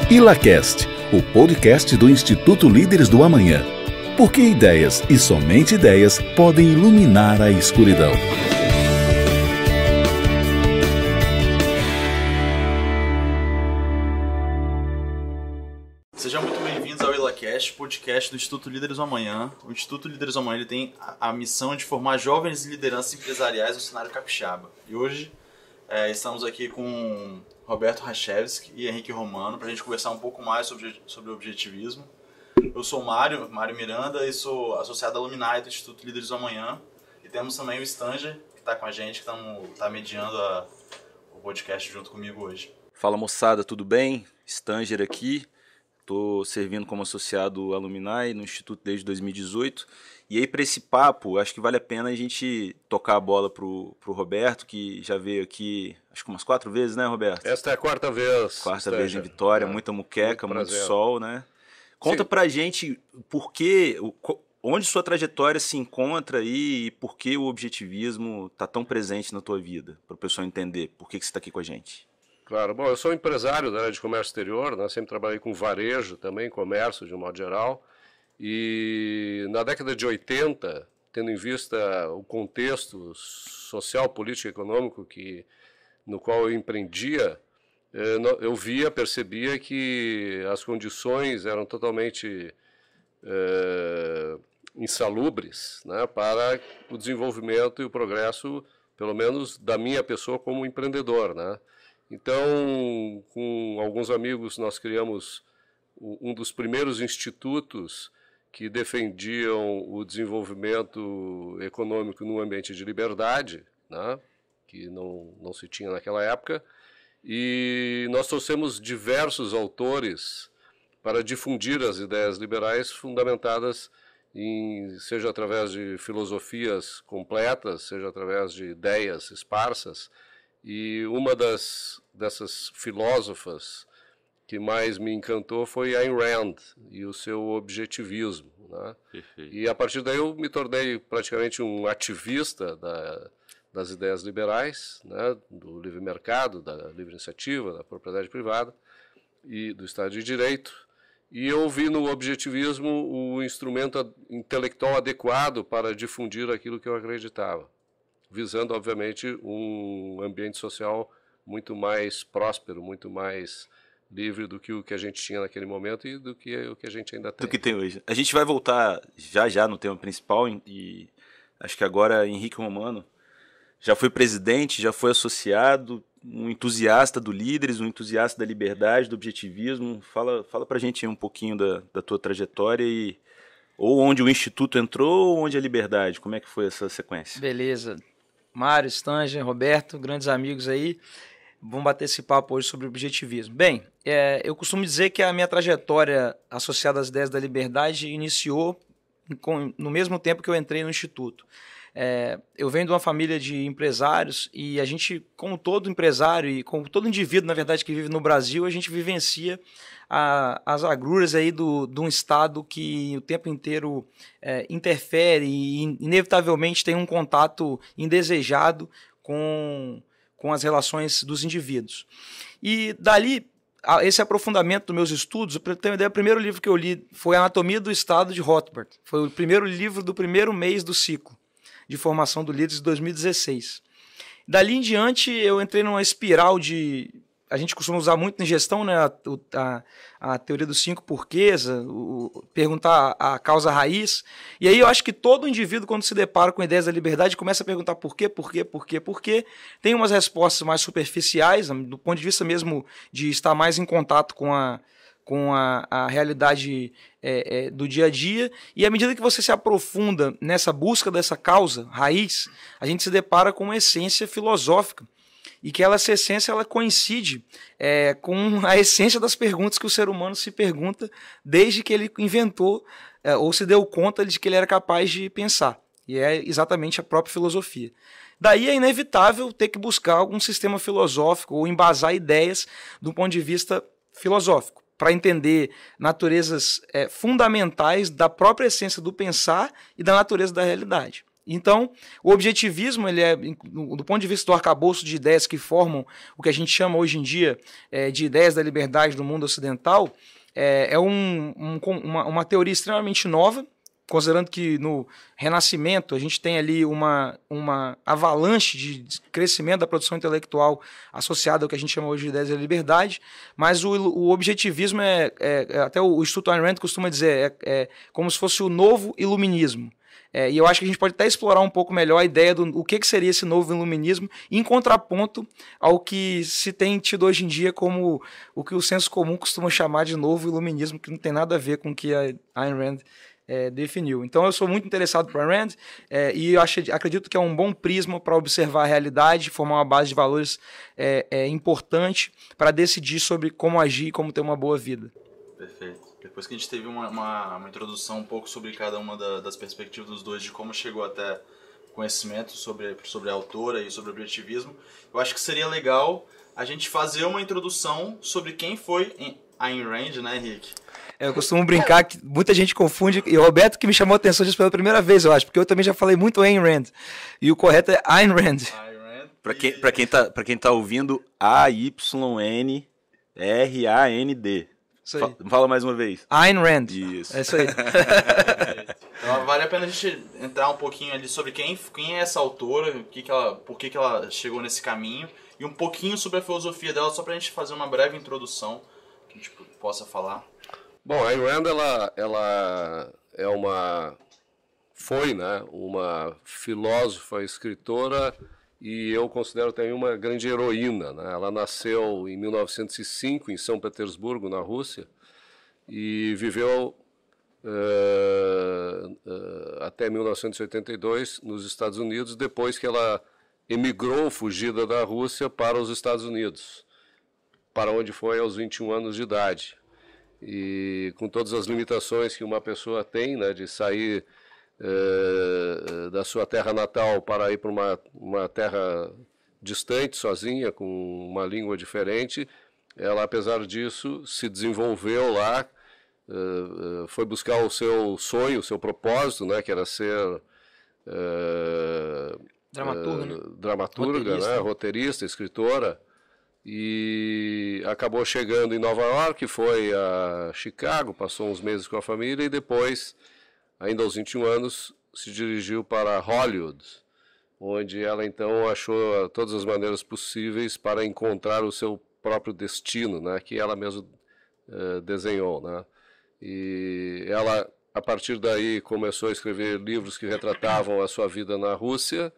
ILACast, o podcast do Instituto Líderes do Amanhã. Porque ideias e somente ideias podem iluminar a escuridão. Sejam muito bem-vindos ao ILACast, podcast do Instituto Líderes do Amanhã. O Instituto Líderes do Amanhã ele tem a missão de formar jovens lideranças empresariais no cenário capixaba. E hoje estamos aqui com Roberto Rachevski e Henrique Romano para a gente conversar um pouco mais sobre o objetivismo. Eu sou o Mário Miranda e sou associado alumni do Instituto Líderes do Amanhã. E temos também o Stanger, que está com a gente, que está mediando o podcast junto comigo hoje. Fala moçada, tudo bem? Stanger aqui. Estou servindo como associado alumni no Instituto desde 2018. E aí, para esse papo, acho que vale a pena a gente tocar a bola pro Roberto, que já veio aqui, acho que umas 4 vezes, né, Roberto? Esta é a quarta vez. Quarta vez em Vitória, muita muqueca, muito sol, né? Conta Sim. pra gente onde sua trajetória se encontra aí e por que o objetivismo está tão presente na tua vida, para o pessoal entender por que você está aqui com a gente. Claro, bom, eu sou empresário da área de comércio exterior, né? Sempre trabalhei com varejo também, comércio de um modo geral, e na década de 80, tendo em vista o contexto social, político e econômico no qual eu empreendia, eu percebia que as condições eram totalmente insalubres, né, para o desenvolvimento e o progresso, pelo menos da minha pessoa como empreendedor, né? Então, com alguns amigos, nós criamos um dos primeiros institutos que defendiam o desenvolvimento econômico num ambiente de liberdade, né, que não se tinha naquela época, e nós trouxemos diversos autores para difundir as ideias liberais fundamentadas seja através de filosofias completas, seja através de ideias esparsas. E uma dessas filósofas que mais me encantou foi Ayn Rand e o seu objetivismo, né? E a partir daí eu me tornei praticamente um ativista das ideias liberais, né? Do livre mercado, da livre iniciativa, da propriedade privada e do Estado de Direito. E eu vi no objetivismo o instrumento intelectual adequado para difundir aquilo que eu acreditava, visando, obviamente, um ambiente social muito mais próspero, muito mais livre do que o que a gente tinha naquele momento e do que o que a gente ainda tem. Do que tem hoje. A gente vai voltar já no tema principal e acho que agora Henrique Romano já foi presidente, já foi associado, um entusiasta do Líderes, um entusiasta da liberdade, do objetivismo. Fala pra gente aí um pouquinho da tua trajetória ou onde o Instituto entrou ou onde a liberdade. Como é que foi essa sequência? Beleza. Mário, Stanger, Roberto, grandes amigos aí, vamos bater esse papo hoje sobre objetivismo. Bem, eu costumo dizer que a minha trajetória associada às ideias da liberdade iniciou no mesmo tempo que eu entrei no Instituto. Eu venho de uma família de empresários e a gente, como todo empresário e como todo indivíduo, na verdade, que vive no Brasil, a gente vivencia as agruras aí de um Estado que o tempo inteiro interfere e inevitavelmente tem um contato indesejado com as relações dos indivíduos. E dali, esse aprofundamento dos meus estudos, para ter uma ideia, o primeiro livro que eu li foi Anatomia do Estado, de Rothbard. Foi o primeiro livro do primeiro mês do ciclo de formação do Líderes de 2016. Dali em diante, eu entrei numa espiral de... A gente costuma usar muito em gestão, né, a teoria dos 5 porquês, perguntar a causa raiz. E aí eu acho que todo indivíduo, quando se depara com ideias da liberdade, começa a perguntar por quê. Tem umas respostas mais superficiais, do ponto de vista mesmo de estar mais em contato com a realidade do dia a dia, e à medida que você se aprofunda nessa busca dessa causa raiz, a gente se depara com uma essência filosófica, e que essa essência ela coincide com a essência das perguntas que o ser humano se pergunta desde que ele inventou ou se deu conta de que ele era capaz de pensar, e é exatamente a própria filosofia. Daí é inevitável ter que buscar algum sistema filosófico ou embasar ideias do ponto de vista filosófico, para entender naturezas fundamentais da própria essência do pensar e da natureza da realidade. Então, o objetivismo, ele é, do ponto de vista do arcabouço de ideias que formam o que a gente chama hoje em dia de ideias da liberdade do mundo ocidental, é uma teoria extremamente nova, considerando que no Renascimento a gente tem ali uma avalanche de crescimento da produção intelectual associada ao que a gente chama hoje de ideias da liberdade, mas o objetivismo até o Instituto Ayn Rand costuma dizer, como se fosse o novo iluminismo. E eu acho que a gente pode até explorar um pouco melhor a ideia do o que seria esse novo iluminismo em contraponto ao que se tem tido hoje em dia como o que o senso comum costuma chamar de novo iluminismo, que não tem nada a ver com o que a Ayn Rand definiu. Então eu sou muito interessado por Ayn Rand e eu acredito que é um bom prisma para observar a realidade, formar uma base de valores importante para decidir sobre como agir e como ter uma boa vida. Perfeito. Depois que a gente teve uma introdução um pouco sobre cada uma das perspectivas dos dois, de como chegou até conhecimento sobre a autora e sobre o objetivismo, eu acho que seria legal a gente fazer uma introdução sobre quem foi Ayn Rand, né, Henrique? Eu costumo brincar que muita gente confunde, e o Roberto que me chamou a atenção disso pela primeira vez, eu acho, porque eu também já falei muito Ayn Rand, e o correto é Ayn Rand. Para quem tá ouvindo, AYNRAND. Fala mais uma vez. Ayn Rand. Isso. É isso aí. Então vale a pena a gente entrar um pouquinho ali sobre quem é essa autora, por que ela chegou nesse caminho, e um pouquinho sobre a filosofia dela, só pra gente fazer uma breve introdução que a gente possa falar. Bom, a Ayn Rand, ela foi, né, uma filósofa, escritora, e eu considero também uma grande heroína, né? Ela nasceu em 1905 em São Petersburgo, na Rússia, e viveu até 1982 nos Estados Unidos, depois que ela emigrou, fugida da Rússia, para os Estados Unidos, para onde foi aos 21 anos de idade. E com todas as limitações que uma pessoa tem, né, de sair da sua terra natal para ir para uma terra distante, sozinha, com uma língua diferente, ela, apesar disso, se desenvolveu lá, foi buscar o seu sonho, o seu propósito, né, que era ser dramaturga, né, roteirista, escritora, e acabou chegando em Nova York, foi a Chicago, passou uns meses com a família e depois, ainda aos 21 anos, se dirigiu para Hollywood, onde ela então achou todas as maneiras possíveis para encontrar o seu próprio destino, né, que ela mesma desenhou, né? E ela, a partir daí, começou a escrever livros que retratavam a sua vida na Rússia,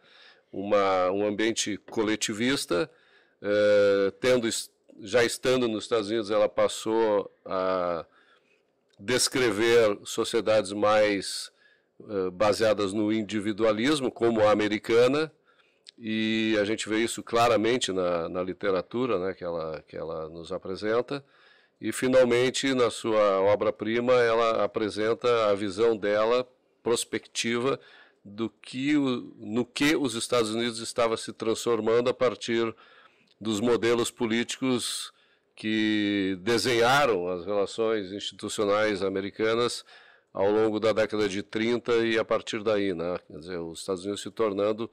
um ambiente coletivista. Já estando nos Estados Unidos, ela passou a descrever sociedades mais baseadas no individualismo, como a americana, e a gente vê isso claramente na literatura, né, que ela nos apresenta. E, finalmente, na sua obra-prima, ela apresenta a visão dela, prospectiva, no que os Estados Unidos estava se transformando a partir dos modelos políticos que desenharam as relações institucionais americanas ao longo da década de 30 e a partir daí, né? Quer dizer, os Estados Unidos se tornando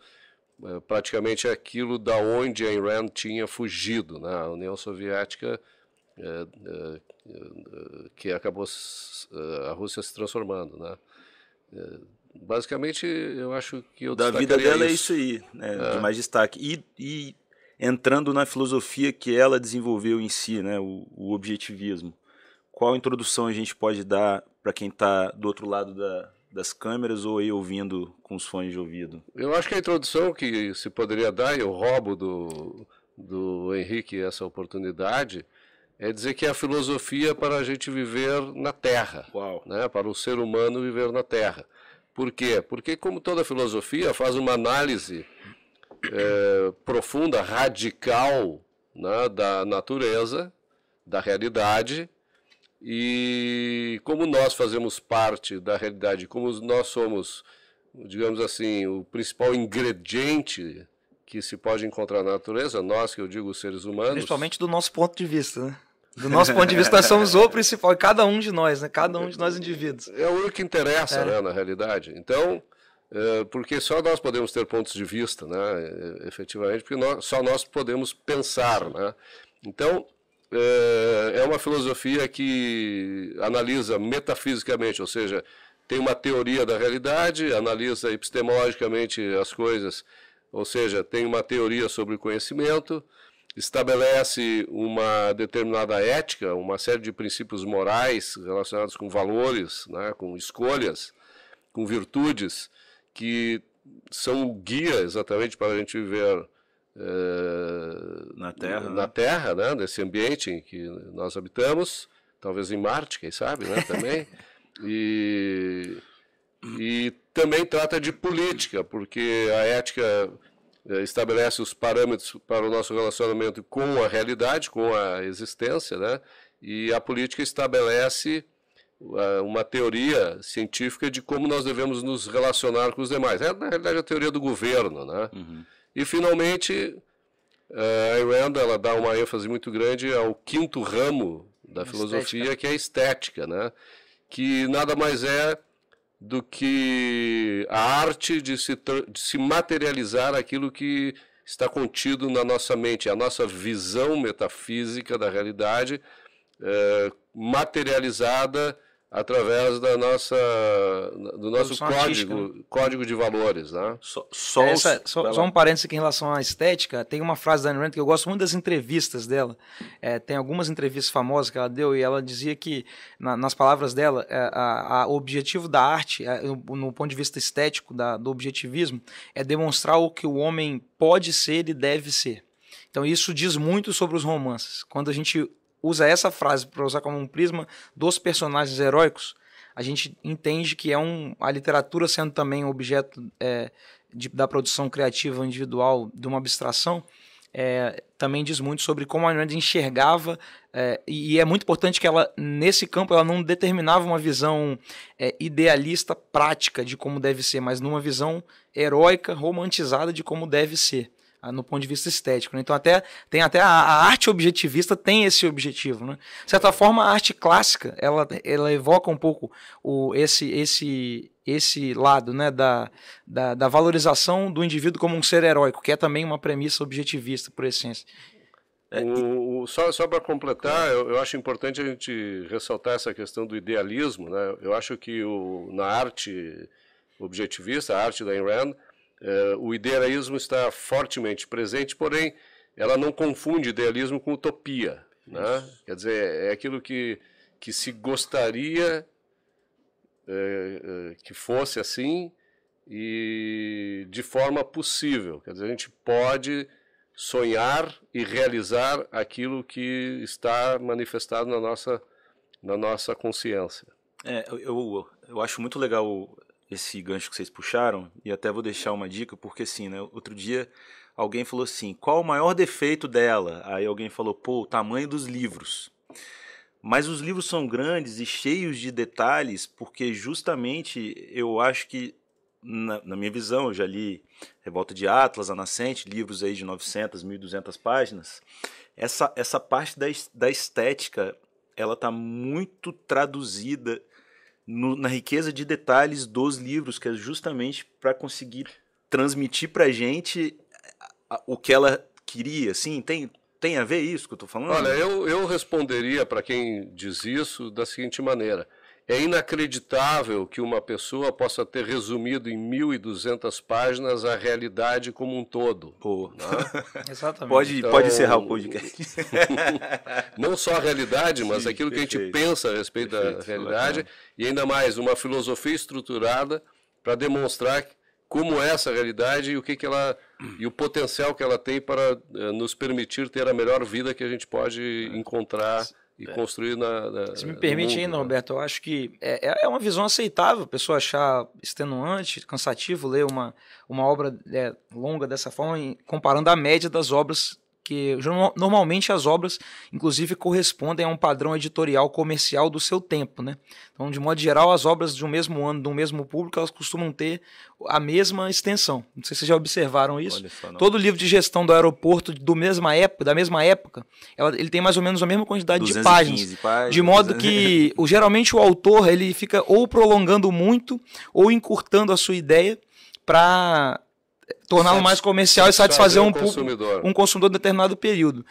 praticamente aquilo da onde Ayn Rand tinha fugido, né? A União Soviética, que acabou a Rússia se transformando, né? Basicamente, eu acho que eu da vida dela é isso aí, né? De mais destaque. E entrando na filosofia que ela desenvolveu em si, né? O objetivismo. Qual introdução a gente pode dar para quem está do outro lado das câmeras ou aí ouvindo com os fones de ouvido? Eu acho que a introdução que se poderia dar, e eu roubo do Henrique essa oportunidade, é dizer que é a filosofia para a gente viver na Terra, né? Para o ser humano viver na Terra. Por quê? Porque, como toda filosofia, faz uma análise profunda, radical, né, da natureza, da realidade, e como nós fazemos parte da realidade, como nós somos, digamos assim, o principal ingrediente que se pode encontrar na natureza, nós, que eu digo os seres humanos... Principalmente do nosso ponto de vista, né? Do nosso ponto de vista, nós somos o principal, cada um de nós, né? Cada um de nós indivíduos. É o único que interessa, né, na realidade. Então, porque só nós podemos ter pontos de vista, né, efetivamente, porque só nós podemos pensar, né? Então, é uma filosofia que analisa metafisicamente, ou seja, tem uma teoria da realidade, analisa epistemologicamente as coisas, ou seja, tem uma teoria sobre o conhecimento, estabelece uma determinada ética, uma série de princípios morais relacionados com valores, né, com escolhas, com virtudes, que são o guia exatamente para a gente viver na Terra, né, nesse ambiente em que nós habitamos, talvez em Marte, quem sabe, né, também. E também trata de política, porque a ética estabelece os parâmetros para o nosso relacionamento com a realidade, com a existência, né? E a política estabelece uma teoria científica de como nós devemos nos relacionar com os demais. É, na realidade, a teoria do governo, né? Uhum. E, finalmente, a Ayn Rand, ela dá uma ênfase muito grande ao quinto ramo da filosofia, que é a estética, né? Que nada mais é do que a arte de se materializar aquilo que está contido na nossa mente, a nossa visão metafísica da realidade, materializada através do nosso código de valores, né? Só um parênteses aqui em relação à estética. Tem uma frase da Ayn Rand que eu gosto muito das entrevistas dela. Tem algumas entrevistas famosas que ela deu e ela dizia que, nas palavras dela, o objetivo da arte, no ponto de vista estético do objetivismo, é demonstrar o que o homem pode ser e deve ser. Então isso diz muito sobre os romances. Quando a gente usa essa frase para usar como um prisma dos personagens heróicos, a gente entende que a literatura sendo também um objeto da produção criativa individual de uma abstração, também diz muito sobre como a Ayn Rand enxergava, e é muito importante que ela, nesse campo, ela não determinava uma visão idealista, prática de como deve ser, mas numa visão heróica, romantizada de como deve ser, no ponto de vista estético, né? Então tem até a arte objetivista tem esse objetivo, né? De certa forma, a arte clássica ela evoca um pouco esse lado, né, da valorização do indivíduo como um ser heróico, que é também uma premissa objetivista por essência. Só para completar, eu acho importante a gente ressaltar essa questão do idealismo, né? Eu acho que na arte objetivista, a arte da Ayn Rand, o idealismo está fortemente presente, porém ela não confunde idealismo com utopia, né? Quer dizer, é aquilo que se gostaria que fosse assim e de forma possível. Quer dizer, a gente pode sonhar e realizar aquilo que está manifestado na nossa consciência. Eu acho muito legal esse gancho que vocês puxaram, e até vou deixar uma dica, porque assim, né, outro dia alguém falou assim, qual o maior defeito dela? Aí alguém falou, o tamanho dos livros. Mas os livros são grandes e cheios de detalhes, porque justamente eu acho que, na minha visão, eu já li Revolta de Atlas, A Nascente, livros aí de 900, 1.200 páginas, essa parte da estética, ela está muito traduzida na riqueza de detalhes dos livros, que é justamente para conseguir transmitir para a gente o que ela queria. Assim, tem a ver isso que eu estou falando? Olha, eu responderia para quem diz isso da seguinte maneira. É inacreditável que uma pessoa possa ter resumido em 1.200 páginas a realidade como um todo. Né? Exatamente. Pode encerrar o podcast. Não só a realidade, mas sim, aquilo perfeito. Que a gente pensa a respeito da realidade, e ainda mais uma filosofia estruturada para demonstrar como é essa realidade e e o potencial que ela tem para nos permitir ter a melhor vida que a gente pode encontrar e construir Se me permite ainda, Roberto, eu acho que é uma visão aceitável a pessoa achar extenuante, cansativo ler uma obra longa dessa forma, comparando a média das obras, que normalmente as obras, inclusive, correspondem a um padrão editorial comercial do seu tempo, né? Então, de modo geral, as obras de um mesmo ano, de um mesmo público, elas costumam ter a mesma extensão. Não sei se vocês já observaram isso. Todo livro de gestão do aeroporto da mesma época, ele tem mais ou menos a mesma quantidade de páginas. De modo que, geralmente, o autor ele fica ou prolongando muito ou encurtando a sua ideia, para torná-lo mais comercial e satisfazer um consumidor de determinado período.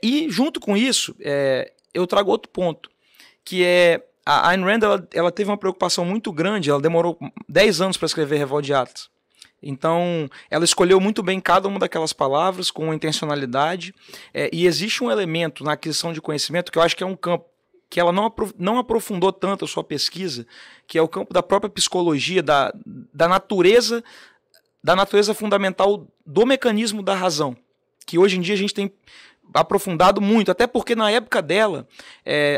E junto com isso, eu trago outro ponto, que é a Ayn Rand ela teve uma preocupação muito grande, ela demorou 10 anos para escrever Revolta de Atlas. Então, ela escolheu muito bem cada uma daquelas palavras, com intencionalidade, e existe um elemento na aquisição de conhecimento que eu acho que é um campo que ela não aprofundou tanto a sua pesquisa, que é o campo da própria psicologia, da natureza fundamental do mecanismo da razão, que hoje em dia a gente tem aprofundado muito, até porque na época dela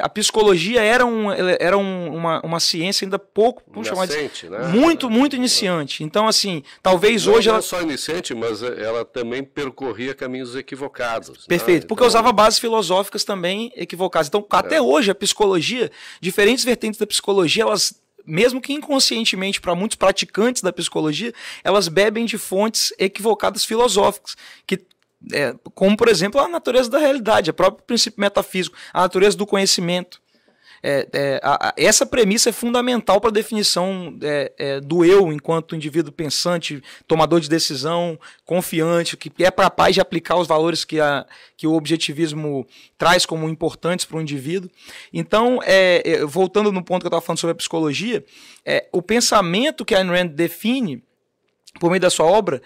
a psicologia era uma ciência ainda pouco, vamos chamar de né? muito iniciante. Então, assim, talvez hoje ela... Não só iniciante, mas ela também percorria caminhos equivocados. Perfeito, né? porque usava bases filosóficas também equivocadas. Então, até hoje, a psicologia, diferentes vertentes da psicologia, elas, mesmo que inconscientemente para muitos praticantes da psicologia, elas bebem de fontes equivocadas filosóficas, como, por exemplo, a natureza da realidade, o próprio princípio metafísico, a natureza do conhecimento. Essa premissa é fundamental para a definição do eu enquanto indivíduo pensante, tomador de decisão, confiante, que é capaz de aplicar os valores que o objetivismo traz como importantes para o indivíduo. Então, voltando no ponto que eu estava falando sobre a psicologia, o pensamento que a Ayn Rand define por meio da sua obra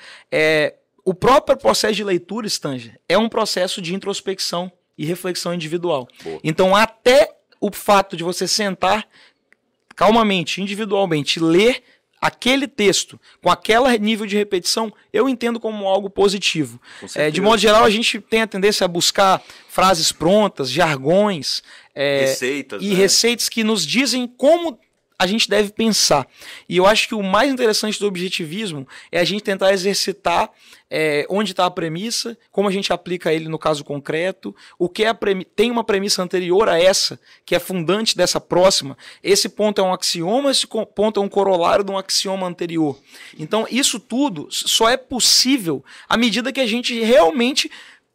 o próprio processo de leitura, Stanger, é um processo de introspecção e reflexão individual. Boa. Então, até o fato de você sentar calmamente, individualmente, ler aquele texto com aquele nível de repetição, eu entendo como algo positivo. De modo geral, a gente tem a tendência a buscar frases prontas, jargões, receitas que nos dizem como a gente deve pensar. E eu acho que o mais interessante do objetivismo é a gente tentar exercitar onde está a premissa, como a gente aplica ele no caso concreto, o que tem uma premissa anterior a essa, que é fundante dessa próxima. Esse ponto é um axioma, esse ponto é um corolário de um axioma anterior. Então, isso tudo só é possível à medida que a gente realmente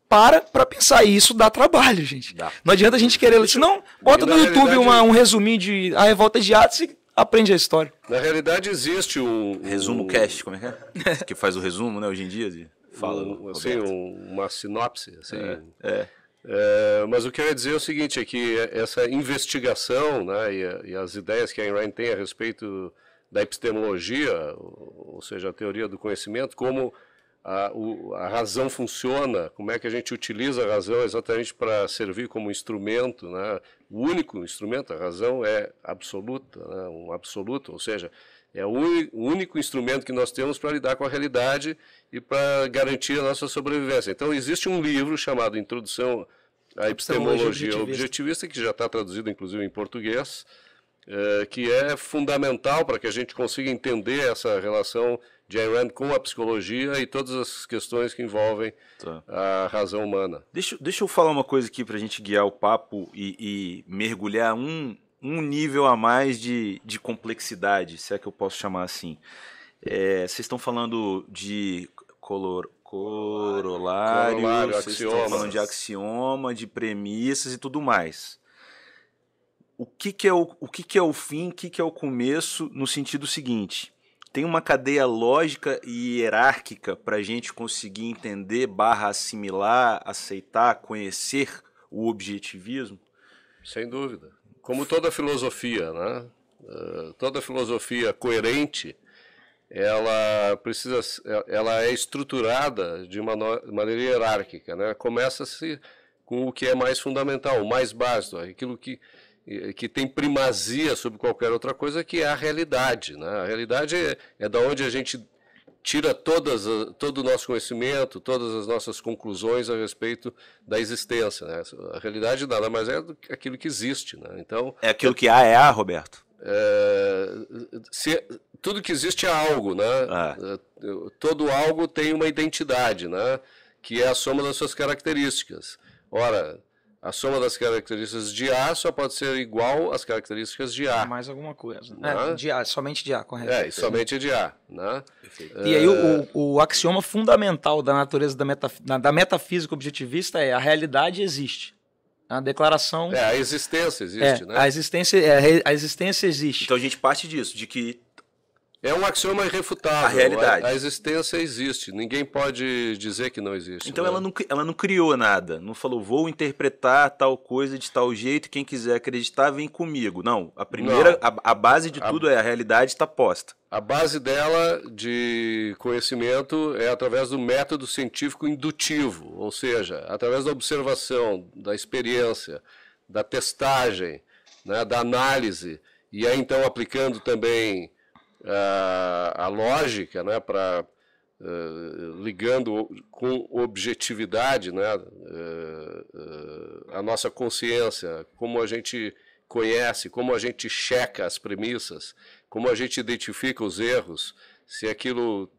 para pensar. E isso dá trabalho, gente. Não adianta a gente querer... Senão, bota no YouTube um resuminho de A Revolta de Atlas e aprende a história. Na realidade, existe um... Resumo cast, como é que é? Que faz o resumo, né, hoje em dia. Fala, uma sinopse. Assim, mas o que eu ia dizer é o seguinte, é que essa investigação, né, e as ideias que a Ayn Rand tem a respeito da epistemologia, ou seja, a teoria do conhecimento, como a razão funciona, como é que a gente utiliza a razão exatamente para servir como instrumento, né? O único instrumento, a razão é absoluta, né? Um absoluto, ou seja, é o único instrumento que nós temos para lidar com a realidade e para garantir a nossa sobrevivência. Então, existe um livro chamado Introdução à Epistemologia Objetivista, que já está traduzido, inclusive, em português, que é fundamental para que a gente consiga entender essa relação de Ayn Rand com a psicologia e todas as questões que envolvem a razão humana. Deixa eu falar uma coisa aqui para a gente guiar o papo e mergulhar um nível a mais de complexidade, se é que eu posso chamar assim. Vocês estão falando de corolário, vocês estão falando de axioma, de premissas e tudo mais. O que é o fim, o que é o começo, no sentido seguinte: tem uma cadeia lógica e hierárquica para a gente conseguir entender, assimilar, aceitar, conhecer o objetivismo? Sem dúvida. Como toda filosofia, né? Toda filosofia coerente, ela é estruturada de uma maneira hierárquica, né? Começa-se com o que é mais fundamental, o mais básico, aquilo que tem primazia sobre qualquer outra coisa, que é a realidade, né? A realidade é da onde a gente tira todo o nosso conhecimento, todas as nossas conclusões a respeito da existência, né? A realidade nada mais é do que aquilo que existe, né? Então, é aquilo que há, Roberto? Tudo que existe é algo, né? Todo algo tem uma identidade, né? Que é a soma das suas características. Ora, a soma das características de A só pode ser igual às características de A. Mais alguma coisa. De A, somente de A, correto. E somente de A. Né? E aí o axioma fundamental da natureza da metafísica objetivista é: a realidade existe. A declaração... a existência existe, né? A existência existe. Então a gente parte disso, de que É um axioma irrefutável. A realidade. A existência existe. Ninguém pode dizer que não existe. Então né? ela não criou nada. Não falou, vou interpretar tal coisa de tal jeito, quem quiser acreditar vem comigo. Não, a base de tudo é a realidade está posta. A base dela de conhecimento é através do método científico indutivo, ou seja, através da observação, da experiência, da testagem, né, da análise, e aí então aplicando também a lógica, né, ligando com objetividade, né, a nossa consciência, como a gente conhece, como a gente checa as premissas, como a gente identifica os erros, se aquilo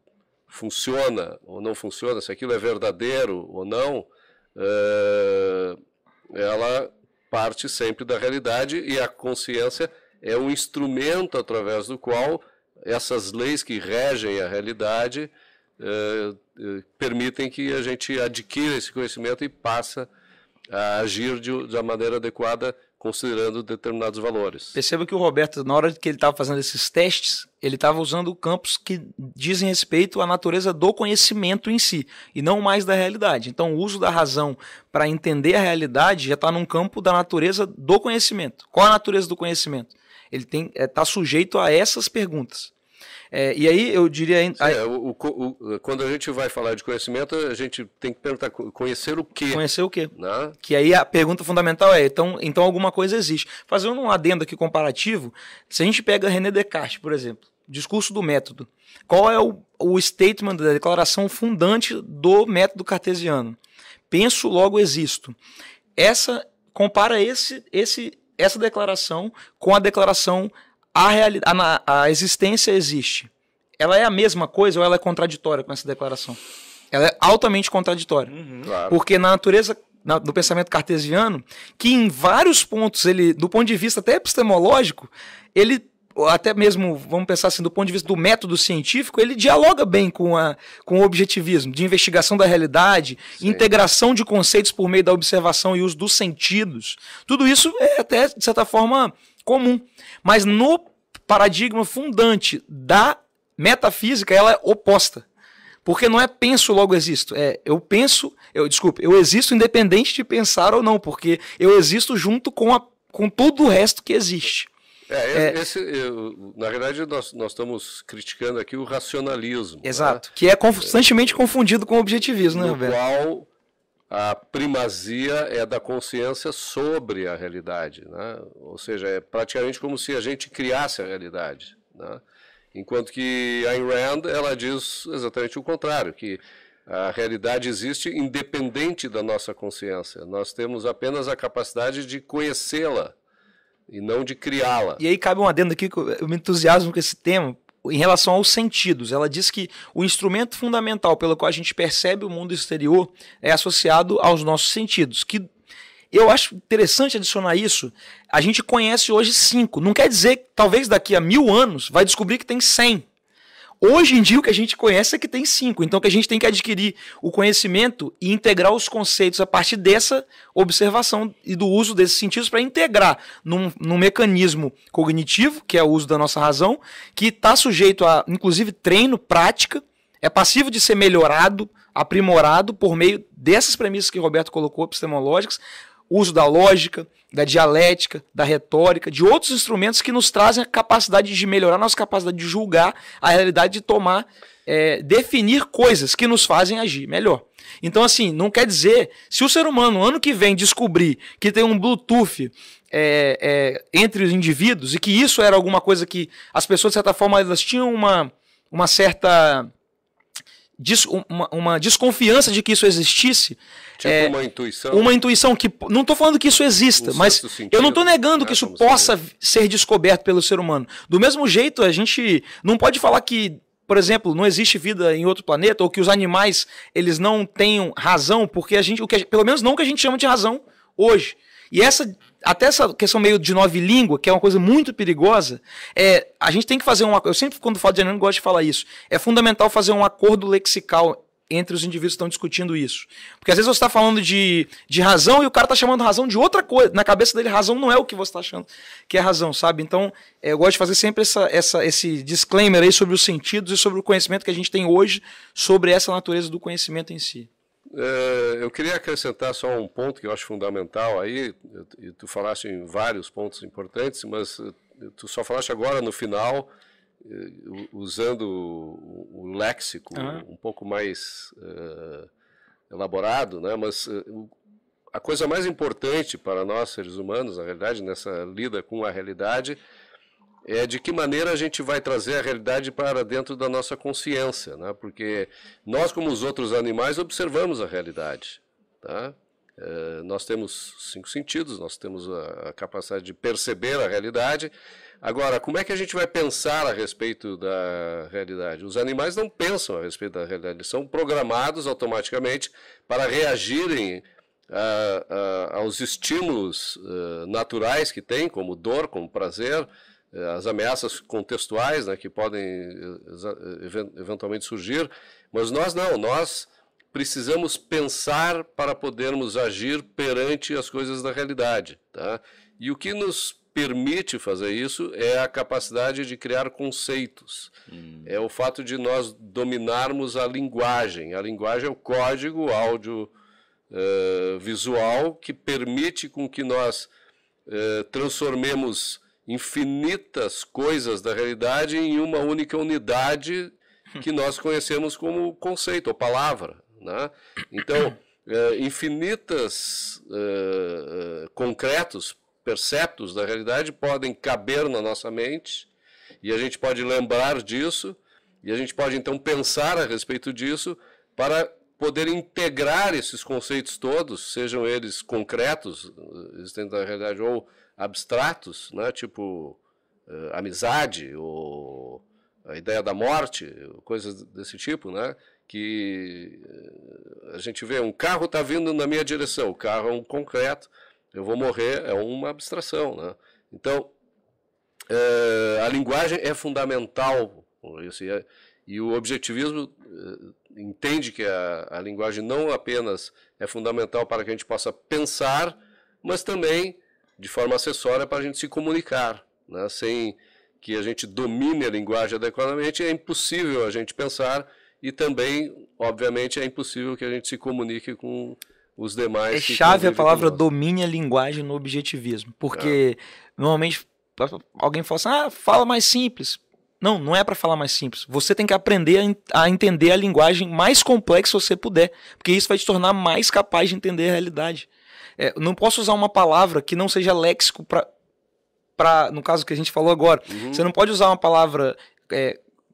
funciona ou não funciona, se aquilo é verdadeiro ou não, ela parte sempre da realidade, e a consciência é um instrumento através do qual essas leis que regem a realidade permitem que a gente adquira esse conhecimento e passa a agir da maneira adequada, considerando determinados valores. Perceba que o Roberto, na hora que ele estava fazendo esses testes, ele estava usando campos que dizem respeito à natureza do conhecimento em si, e não mais da realidade. Então, o uso da razão para entender a realidade já está num campo da natureza do conhecimento. Qual a natureza do conhecimento? Ele está sujeito a essas perguntas. E aí eu diria... Quando a gente vai falar de conhecimento, a gente tem que perguntar, conhecer o quê? Conhecer o quê? Né? Que aí a pergunta fundamental é, então alguma coisa existe. Fazendo um adendo aqui comparativo, se a gente pega René Descartes, por exemplo, discurso do método, qual é o statement da declaração fundante do método cartesiano? Penso, logo existo. Compara essa declaração com a declaração a existência existe. Ela é a mesma coisa ou ela é contraditória com essa declaração? Ela é altamente contraditória. Claro. Porque na natureza do pensamento cartesiano, que em vários pontos, do ponto de vista até epistemológico, ele, até mesmo, vamos pensar assim, do ponto de vista do método científico, ele dialoga bem com o objetivismo, de investigação da realidade, sim, integração de conceitos por meio da observação e uso dos sentidos. Tudo isso é até, de certa forma, comum. Mas no paradigma fundante da metafísica, ela é oposta. Porque não é penso, logo existo. Eu existo independente de pensar ou não, porque eu existo junto com tudo o resto que existe. Na verdade, nós estamos criticando aqui o racionalismo. Exato, né? Que é constantemente confundido com o objetivismo, né, Roberto? No qual a primazia é da consciência sobre a realidade, né? Ou seja, é praticamente como se a gente criasse a realidade, né? Enquanto que Ayn Rand, ela diz exatamente o contrário, que a realidade existe independente da nossa consciência. Nós temos apenas a capacidade de conhecê-la e não de criá-la. E aí cabe um adendo aqui, que eu me entusiasmo com esse tema, em relação aos sentidos. Ela diz que o instrumento fundamental pelo qual a gente percebe o mundo exterior é associado aos nossos sentidos, que eu acho interessante adicionar isso. A gente conhece hoje 5. Não quer dizer que talvez daqui a 1000 anos vai descobrir que tem 100. Hoje em dia o que a gente conhece é que tem 5. Então que a gente tem que adquirir o conhecimento e integrar os conceitos a partir dessa observação e do uso desses sentidos para integrar num mecanismo cognitivo, que é o uso da nossa razão, que está sujeito a, inclusive, treino, prática, é passivo de ser melhorado, aprimorado por meio dessas premissas que o Roberto colocou, epistemológicas, uso da lógica, da dialética, da retórica, de outros instrumentos que nos trazem a capacidade de melhorar, nossa capacidade de julgar a realidade, de tomar, definir coisas que nos fazem agir melhor. Então, assim, não quer dizer, se o ser humano, ano que vem, descobrir que tem um Bluetooth entre os indivíduos, e que isso era alguma coisa que as pessoas, de certa forma, elas tinham uma certa... uma desconfiança de que isso existisse. Tipo uma intuição. Uma intuição que... Não estou falando que isso exista, mas eu não estou negando que isso possa ser descoberto pelo ser humano. Do mesmo jeito, a gente não pode falar que, por exemplo, não existe vida em outro planeta, ou que os animais eles não tenham razão, porque pelo menos não o que a gente chama de razão hoje. E até essa questão meio de nova língua, que é uma coisa muito perigosa, a gente tem que fazer eu sempre, quando falo de anônimo, gosto de falar isso. É fundamental fazer um acordo lexical entre os indivíduos que estão discutindo isso. Porque às vezes você está falando de razão e o cara está chamando razão de outra coisa. Na cabeça dele, razão não é o que você está achando que é razão, sabe? Então, eu gosto de fazer sempre esse disclaimer aí sobre os sentidos e sobre o conhecimento que a gente tem hoje sobre essa natureza do conhecimento em si. Eu queria acrescentar só um ponto que eu acho fundamental aí, e tu falaste em vários pontos importantes, mas tu só falaste agora no final, usando o léxico um pouco mais elaborado, né? Mas a coisa mais importante para nós, seres humanos, na realidade, nessa lida com a realidade, é de que maneira a gente vai trazer a realidade para dentro da nossa consciência, né? Porque nós, como os outros animais, observamos a realidade, tá? Nós temos 5 sentidos, nós temos a capacidade de perceber a realidade. Agora, como é que a gente vai pensar a respeito da realidade? Os animais não pensam a respeito da realidade, eles são programados automaticamente para reagirem aos estímulos naturais que têm, como dor, como prazer, as ameaças contextuais, né, que podem eventualmente surgir, mas nós não, nós precisamos pensar para podermos agir perante as coisas da realidade, tá? E o que nos permite fazer isso é a capacidade de criar conceitos, é o fato de nós dominarmos a linguagem. A linguagem é o código audiovisual que permite com que nós transformemos infinitas coisas da realidade em uma única unidade que nós conhecemos como conceito ou palavra, né? Então, infinitas concretos, perceptos da realidade podem caber na nossa mente e a gente pode lembrar disso e a gente pode então pensar a respeito disso para poder integrar esses conceitos todos, sejam eles concretos, existentes na realidade, ou abstratos, né, tipo amizade ou a ideia da morte, coisas desse tipo, né, que a gente vê, um carro está vindo na minha direção, o carro é um concreto, eu vou morrer, é uma abstração, né? Então, a linguagem é fundamental, e o objetivismo entende que a linguagem não apenas é fundamental para que a gente possa pensar, mas também de forma acessória para a gente se comunicar, né? Sem que a gente domine a linguagem adequadamente, é impossível a gente pensar e também, obviamente, é impossível que a gente se comunique com os demais. É chave a palavra domine a linguagem no objetivismo, porque normalmente alguém fala assim, fala mais simples. Não, não é para falar mais simples. Você tem que aprender a entender a linguagem mais complexa que você puder, porque isso vai te tornar mais capaz de entender a realidade. Não posso usar uma palavra que não seja léxico no caso que a gente falou agora. Você não pode usar uma palavra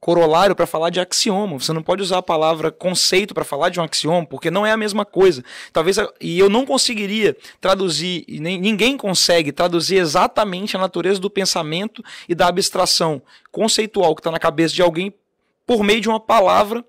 corolário para falar de axioma. Você não pode usar a palavra conceito para falar de um axioma, porque não é a mesma coisa. E eu não conseguiria traduzir, e ninguém consegue traduzir exatamente a natureza do pensamento e da abstração conceitual que está na cabeça de alguém por meio de uma palavra.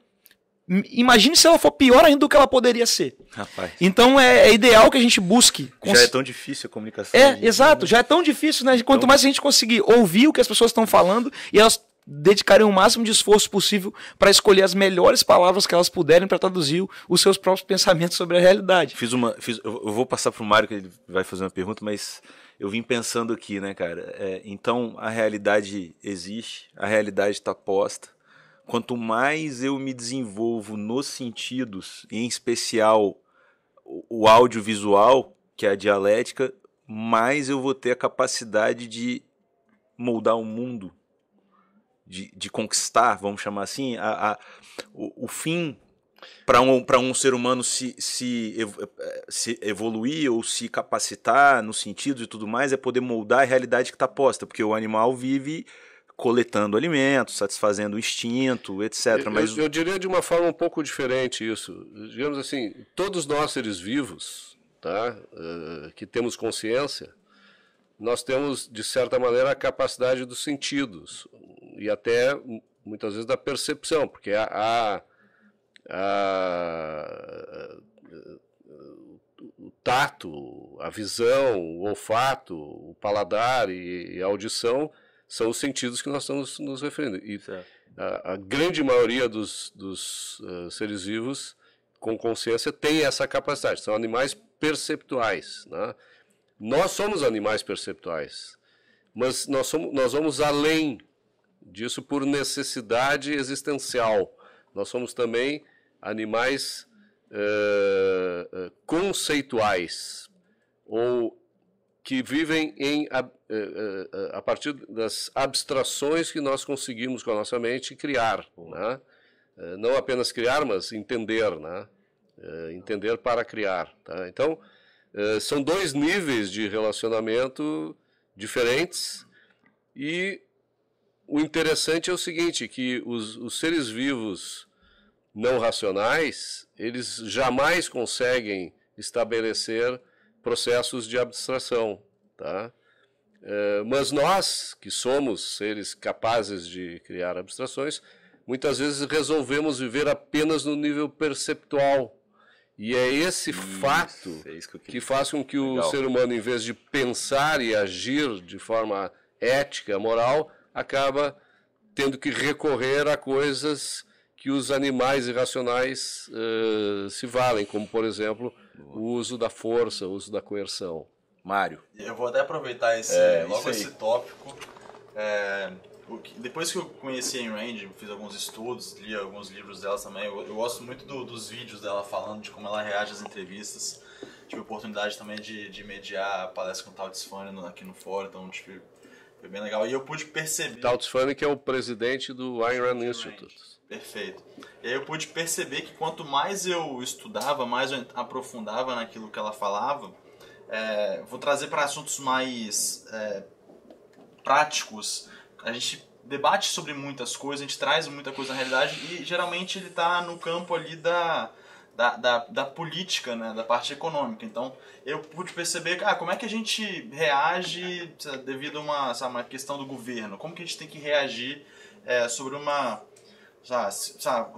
Imagine se ela for pior ainda do que ela poderia ser. Rapaz. Então é ideal que a gente busque. Já é tão difícil a comunicação. Exato. Já é tão difícil, né? Quanto mais a gente conseguir ouvir o que as pessoas estão falando e elas dedicarem o máximo de esforço possível para escolher as melhores palavras que elas puderem para traduzir os seus próprios pensamentos sobre a realidade. Eu vou passar para o Mário, que ele vai fazer uma pergunta, mas eu vim pensando aqui, né, cara? Então a realidade existe, a realidade está posta. Quanto mais eu me desenvolvo nos sentidos, em especial o audiovisual, que é a dialética, mais eu vou ter a capacidade de moldar o mundo, de conquistar, vamos chamar assim, o fim para um ser humano se evoluir ou se capacitar nos sentidos e tudo mais, é poder moldar a realidade que está posta, porque o animal vive coletando alimentos, satisfazendo o instinto, etc. Eu diria de uma forma um pouco diferente isso. Digamos assim, todos nós seres vivos, tá, que temos consciência, nós temos, de certa maneira, a capacidade dos sentidos e até, muitas vezes, da percepção, porque o tato, a visão, o olfato, o paladar e a audição são os sentidos que nós estamos nos referindo. E a grande maioria dos seres vivos com consciência têm essa capacidade, são animais perceptuais, né? Nós somos animais perceptuais, mas nós vamos além disso por necessidade existencial. Nós somos também animais conceituais, ou que vivem a partir das abstrações que nós conseguimos com a nossa mente criar, né? Não apenas criar, mas entender, né? Entender para criar. Tá? Então, são dois níveis de relacionamento diferentes, e o interessante é o seguinte, que os seres vivos não racionais, eles jamais conseguem estabelecer processos de abstração, tá? Mas nós, que somos seres capazes de criar abstrações, muitas vezes resolvemos viver apenas no nível perceptual. E é esse fato que faz com que o ser humano, em vez de pensar e agir de forma ética, moral, acaba tendo que recorrer a coisas que os animais irracionais se valem, como, por exemplo, o uso da força, o uso da coerção. Mário. Eu vou até aproveitar esse tópico. Depois que eu conheci a Ayn Rand, fiz alguns estudos, li alguns livros dela também. Eu gosto muito dos vídeos dela falando de como ela reage às entrevistas. Tive a oportunidade também de mediar a palestra com o Tautz Fanny aqui no fórum, então foi bem legal. E eu pude perceber... Tautz Fanny, que é o presidente do Ayn Rand Institute. Perfeito. E aí eu pude perceber que quanto mais eu estudava, mais eu aprofundava naquilo que ela falava. Vou trazer para assuntos mais práticos. A gente debate sobre muitas coisas, a gente traz muita coisa na realidade, e geralmente ele está no campo ali da política, né, da parte econômica. Então eu pude perceber como é que a gente reage devido a uma questão do governo, como que a gente tem que reagir sobre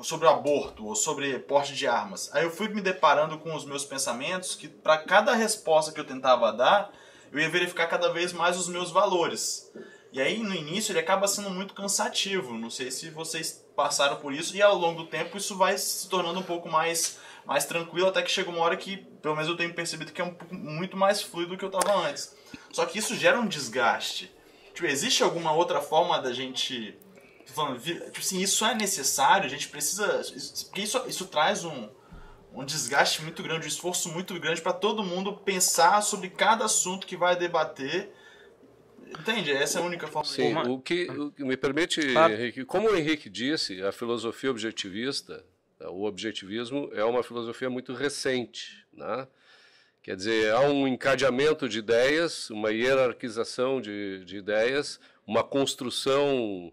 sobre o aborto ou sobre porte de armas. Aí eu fui me deparando com os meus pensamentos que para cada resposta que eu tentava dar, eu ia verificar cada vez mais os meus valores. E aí, no início, ele acaba sendo muito cansativo. Não sei se vocês passaram por isso. E ao longo do tempo, isso vai se tornando um pouco mais tranquilo, até que chega uma hora que, pelo menos eu tenho percebido que é muito mais fluido do que eu estava antes. Só que isso gera um desgaste. Tipo, existe alguma outra forma da gente... Tipo assim, isso é necessário, a gente precisa... Porque isso traz um desgaste muito grande, um esforço muito grande para todo mundo pensar sobre cada assunto que vai debater. Entende? Essa é a única forma. Sim, o que me permite, Henrique, como o Henrique disse, a filosofia objetivista, o objetivismo é uma filosofia muito recente, né? Quer dizer, há um encadeamento de ideias, uma hierarquização de ideias, uma construção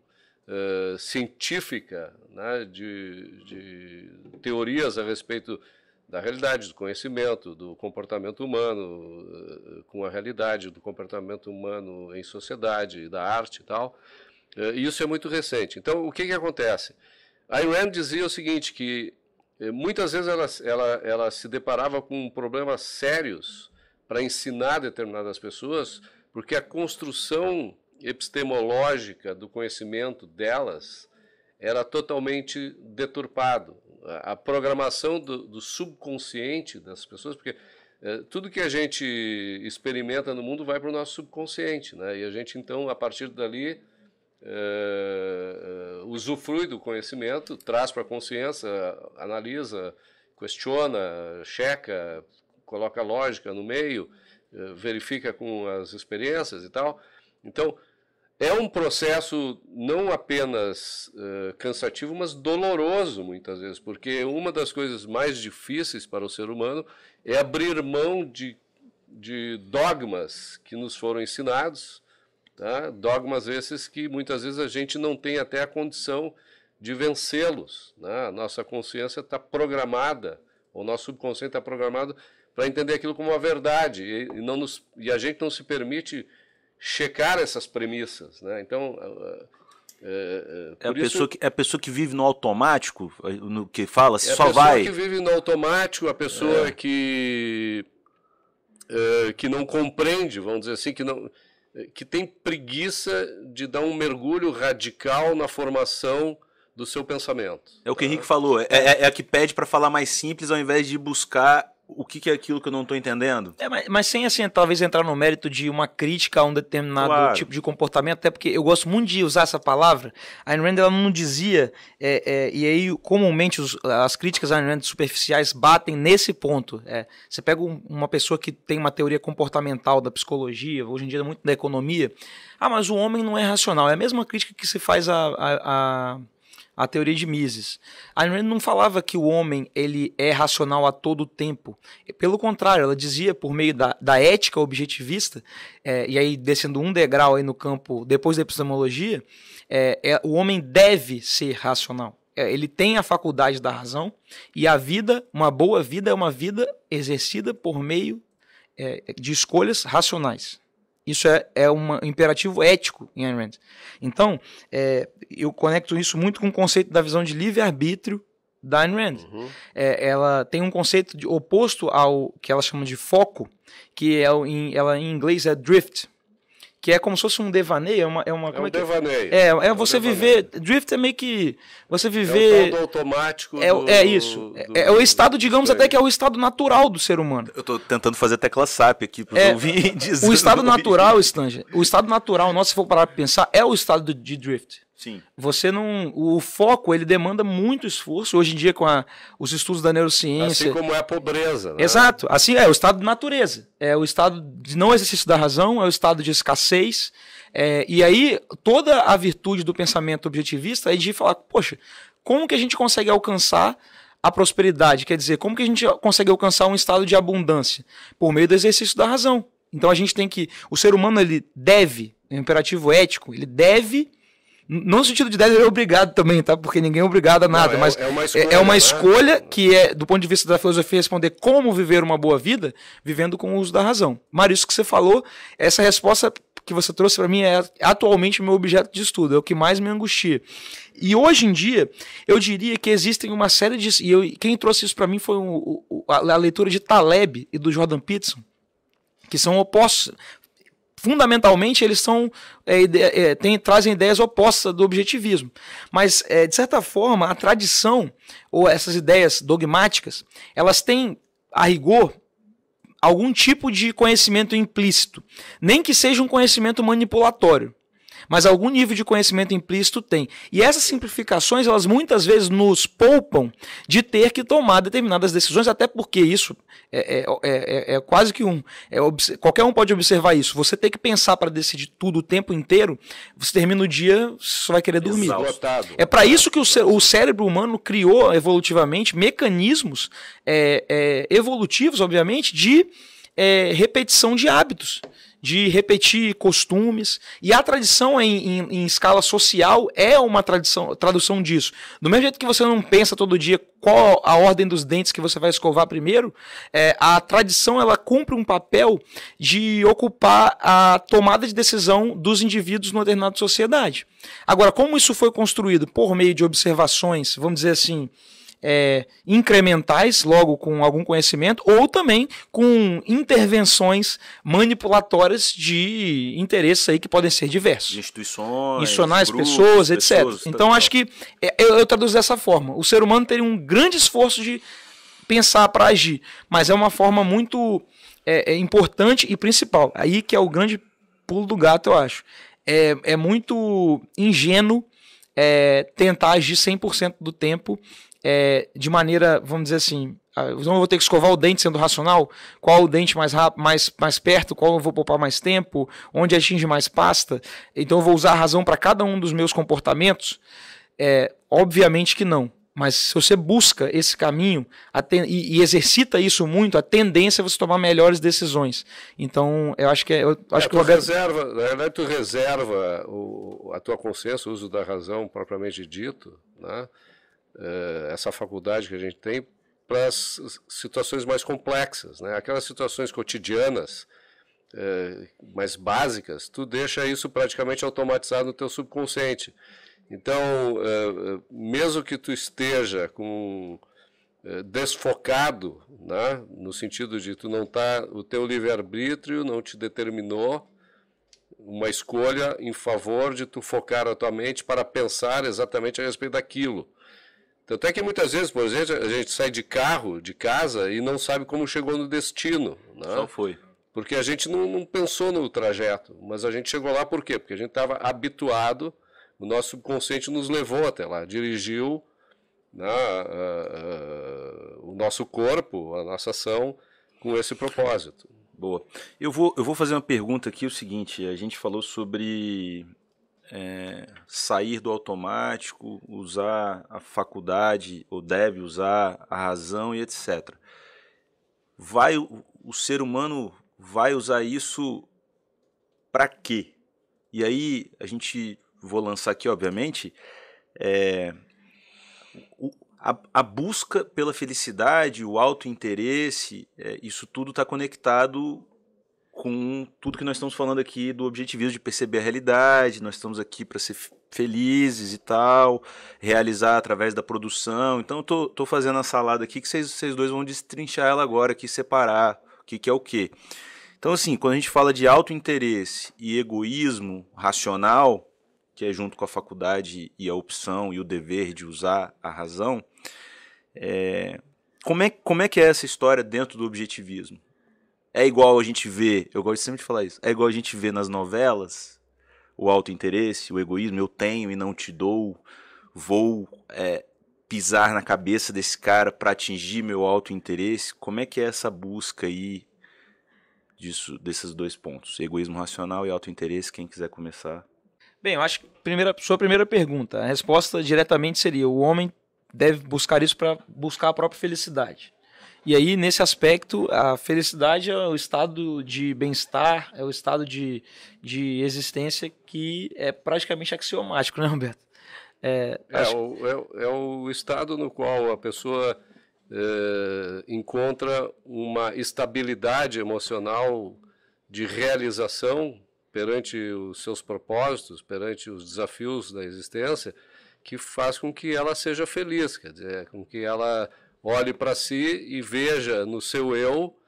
científica, né, de teorias a respeito da realidade, do conhecimento, do comportamento humano com a realidade, do comportamento humano em sociedade, da arte e tal. E isso é muito recente. Então, o que acontece? A Ayn Rand dizia o seguinte, que muitas vezes ela se deparava com problemas sérios para ensinar determinadas pessoas, porque a construção epistemológica do conhecimento delas era totalmente deturpado. A programação do subconsciente das pessoas, porque tudo que a gente experimenta no mundo vai para o nosso subconsciente, né? E a gente, então, a partir dali, usufrui do conhecimento, traz para a consciência, analisa, questiona, checa, coloca lógica no meio, verifica com as experiências e tal. Então, é um processo não apenas cansativo, mas doloroso muitas vezes, porque uma das coisas mais difíceis para o ser humano é abrir mão de dogmas que nos foram ensinados, tá? Dogmas esses que muitas vezes a gente não tem até a condição de vencê-los, né? A nossa consciência está programada, o nosso subconsciente está programado para entender aquilo como uma verdade, e a gente não se permite checar essas premissas, né? Então, a pessoa que vive no automático, no que fala, se só vai... É a pessoa que vive no automático, a pessoa que não compreende, vamos dizer assim, que tem preguiça de dar um mergulho radical na formação do seu pensamento. É o que o Henrique falou, é a que pede para falar mais simples ao invés de buscar o que é aquilo que eu não estou entendendo. Mas sem, assim, talvez entrar no mérito de uma crítica a um determinado tipo de comportamento, até porque eu gosto muito de usar essa palavra. A Ayn Rand, ela não dizia, e aí comumente as críticas a Ayn Rand superficiais batem nesse ponto. Você pega uma pessoa que tem uma teoria comportamental da psicologia, hoje em dia muito da economia, mas o homem não é racional. É a mesma crítica que se faz a teoria de Mises. A Ayn Rand não falava que o homem ele é racional a todo tempo. Pelo contrário, ela dizia, por meio da ética objetivista, e aí descendo um degrau aí no campo, depois da epistemologia, o homem deve ser racional. Ele tem a faculdade da razão, e a vida, uma boa vida, é uma vida exercida por meio de escolhas racionais. Isso é um imperativo ético em Ayn Rand. Então, eu conecto isso muito com o conceito da visão de livre-arbítrio da Ayn Rand. Ela tem um conceito oposto ao que ela chama de foco, que ela em inglês é drift, que é como se fosse um devaneio. Um devaneio. Você viver... Drift é meio que... Você viver... É o tal do automático. Isso. É o estado, digamos até que é o estado natural do ser humano. Eu estou tentando fazer tecla SAP aqui para os ouvintes. O estado natural, Stanger, o estado natural nosso, se for parar para pensar, é o estado de drift. Sim. Você não... O foco, ele demanda muito esforço. Hoje em dia, com os estudos da neurociência... Assim como é a pobreza. Né? Exato. Assim é o estado de natureza. É o estado de não exercício da razão, é o estado de escassez. E aí, toda a virtude do pensamento objetivista é de falar, poxa, como que a gente consegue alcançar a prosperidade? Quer dizer, como que a gente consegue alcançar um estado de abundância? Por meio do exercício da razão. Então, a gente tem que... O ser humano, ele deve, é um imperativo ético, ele deve... Não no sentido de deve, ele é obrigado também, tá? Porque ninguém é obrigado a nada, mas é uma escolha que é, do ponto de vista da filosofia, responder como viver uma boa vida, vivendo com o uso da razão. Mário, isso que você falou, essa resposta que você trouxe para mim é atualmente o meu objeto de estudo, é o que mais me angustia. E hoje em dia, eu diria que existem uma série de... Quem trouxe isso para mim foi a leitura de Taleb e do Jordan Peterson, que são opostos... Fundamentalmente, eles trazem ideias opostas do objetivismo. Mas, de certa forma, a tradição, ou essas ideias dogmáticas, elas têm, a rigor, algum tipo de conhecimento implícito. Nem que seja um conhecimento manipulatório, mas algum nível de conhecimento implícito tem. E essas simplificações, elas muitas vezes nos poupam de ter que tomar determinadas decisões, até porque isso é quase que qualquer um pode observar isso. Você tem que pensar para decidir tudo o tempo inteiro, você termina o dia, você só vai querer dormir. Exautado. É para isso que o cérebro humano criou evolutivamente mecanismos evolutivos, obviamente, de repetição de hábitos, de repetir costumes, e a tradição em escala social é uma tradução disso. Do mesmo jeito que você não pensa todo dia qual a ordem dos dentes que você vai escovar primeiro, a tradição ela cumpre um papel de ocupar a tomada de decisão dos indivíduos numa determinada sociedade. Agora, como isso foi construído por meio de observações, vamos dizer assim, incrementais, logo com algum conhecimento, ou também com intervenções manipulatórias de interesses aí que podem ser diversos. De instituições, institucionais, grupos, pessoas, etc. Então, acho que eu traduzo dessa forma. O ser humano teria um grande esforço de pensar para agir, mas é uma forma muito importante e principal. Aí que é o grande pulo do gato, eu acho. É muito ingênuo tentar agir 100% do tempo de maneira, vamos dizer assim, eu não vou ter que escovar o dente sendo racional, qual o dente mais rápido, mais perto, qual eu vou poupar mais tempo, onde atinge mais pasta, então eu vou usar a razão para cada um dos meus comportamentos. Obviamente que não, mas se você busca esse caminho e exercita isso muito, a tendência é você tomar melhores decisões. Então, eu acho que que o Roberto... Na verdade, tu reserva a tua consciência, o uso da razão propriamente dito, né? Essa faculdade que a gente tem para as situações mais complexas, né? Aquelas situações cotidianas, mais básicas, tu deixa isso praticamente automatizado no teu subconsciente. Então, mesmo que tu esteja desfocado, né? No sentido de tu não tá, o teu livre-arbítrio não te determinou uma escolha em favor de tu focar a tua mente para pensar exatamente a respeito daquilo. Tanto é que muitas vezes, por exemplo, a gente sai de carro, de casa, e não sabe como chegou no destino. Né? Só foi. Porque a gente não pensou no trajeto, mas a gente chegou lá por quê? Porque a gente estava habituado, o nosso subconsciente nos levou até lá, dirigiu, né, o nosso corpo, a nossa ação com esse propósito. Boa. Eu vou fazer uma pergunta aqui, o seguinte, a gente falou sobre sair do automático, usar a faculdade, ou deve usar a razão e etc. O ser humano vai usar isso para quê? E aí, vou lançar aqui, obviamente, a busca pela felicidade, o autointeresse, isso tudo está conectado com tudo que nós estamos falando aqui do objetivismo de perceber a realidade, nós estamos aqui para ser felizes e tal, realizar através da produção. Então eu tô fazendo a salada aqui que vocês dois vão destrinchar ela agora aqui, separar o que é o quê. Então assim, quando a gente fala de autointeresse e egoísmo racional, que é junto com a faculdade e a opção e o dever de usar a razão, como é que é essa história dentro do objetivismo? É igual a gente vê, eu gosto sempre de falar isso, é igual a gente vê nas novelas, o autointeresse, o egoísmo, eu tenho e não te dou, vou pisar na cabeça desse cara para atingir meu autointeresse. Como é que é essa busca aí desses dois pontos, egoísmo racional e autointeresse? Quem quiser começar. Bem, eu acho que sua primeira pergunta, a resposta diretamente seria: o homem deve buscar isso para buscar a própria felicidade. E aí, nesse aspecto, a felicidade é o estado de bem-estar, é o estado de existência que é praticamente axiomático, né, Roberto? É o estado no qual a pessoa encontra uma estabilidade emocional de realização perante os seus propósitos, perante os desafios da existência, que faz com que ela seja feliz, quer dizer, com que ela olhe para si e veja no seu eu,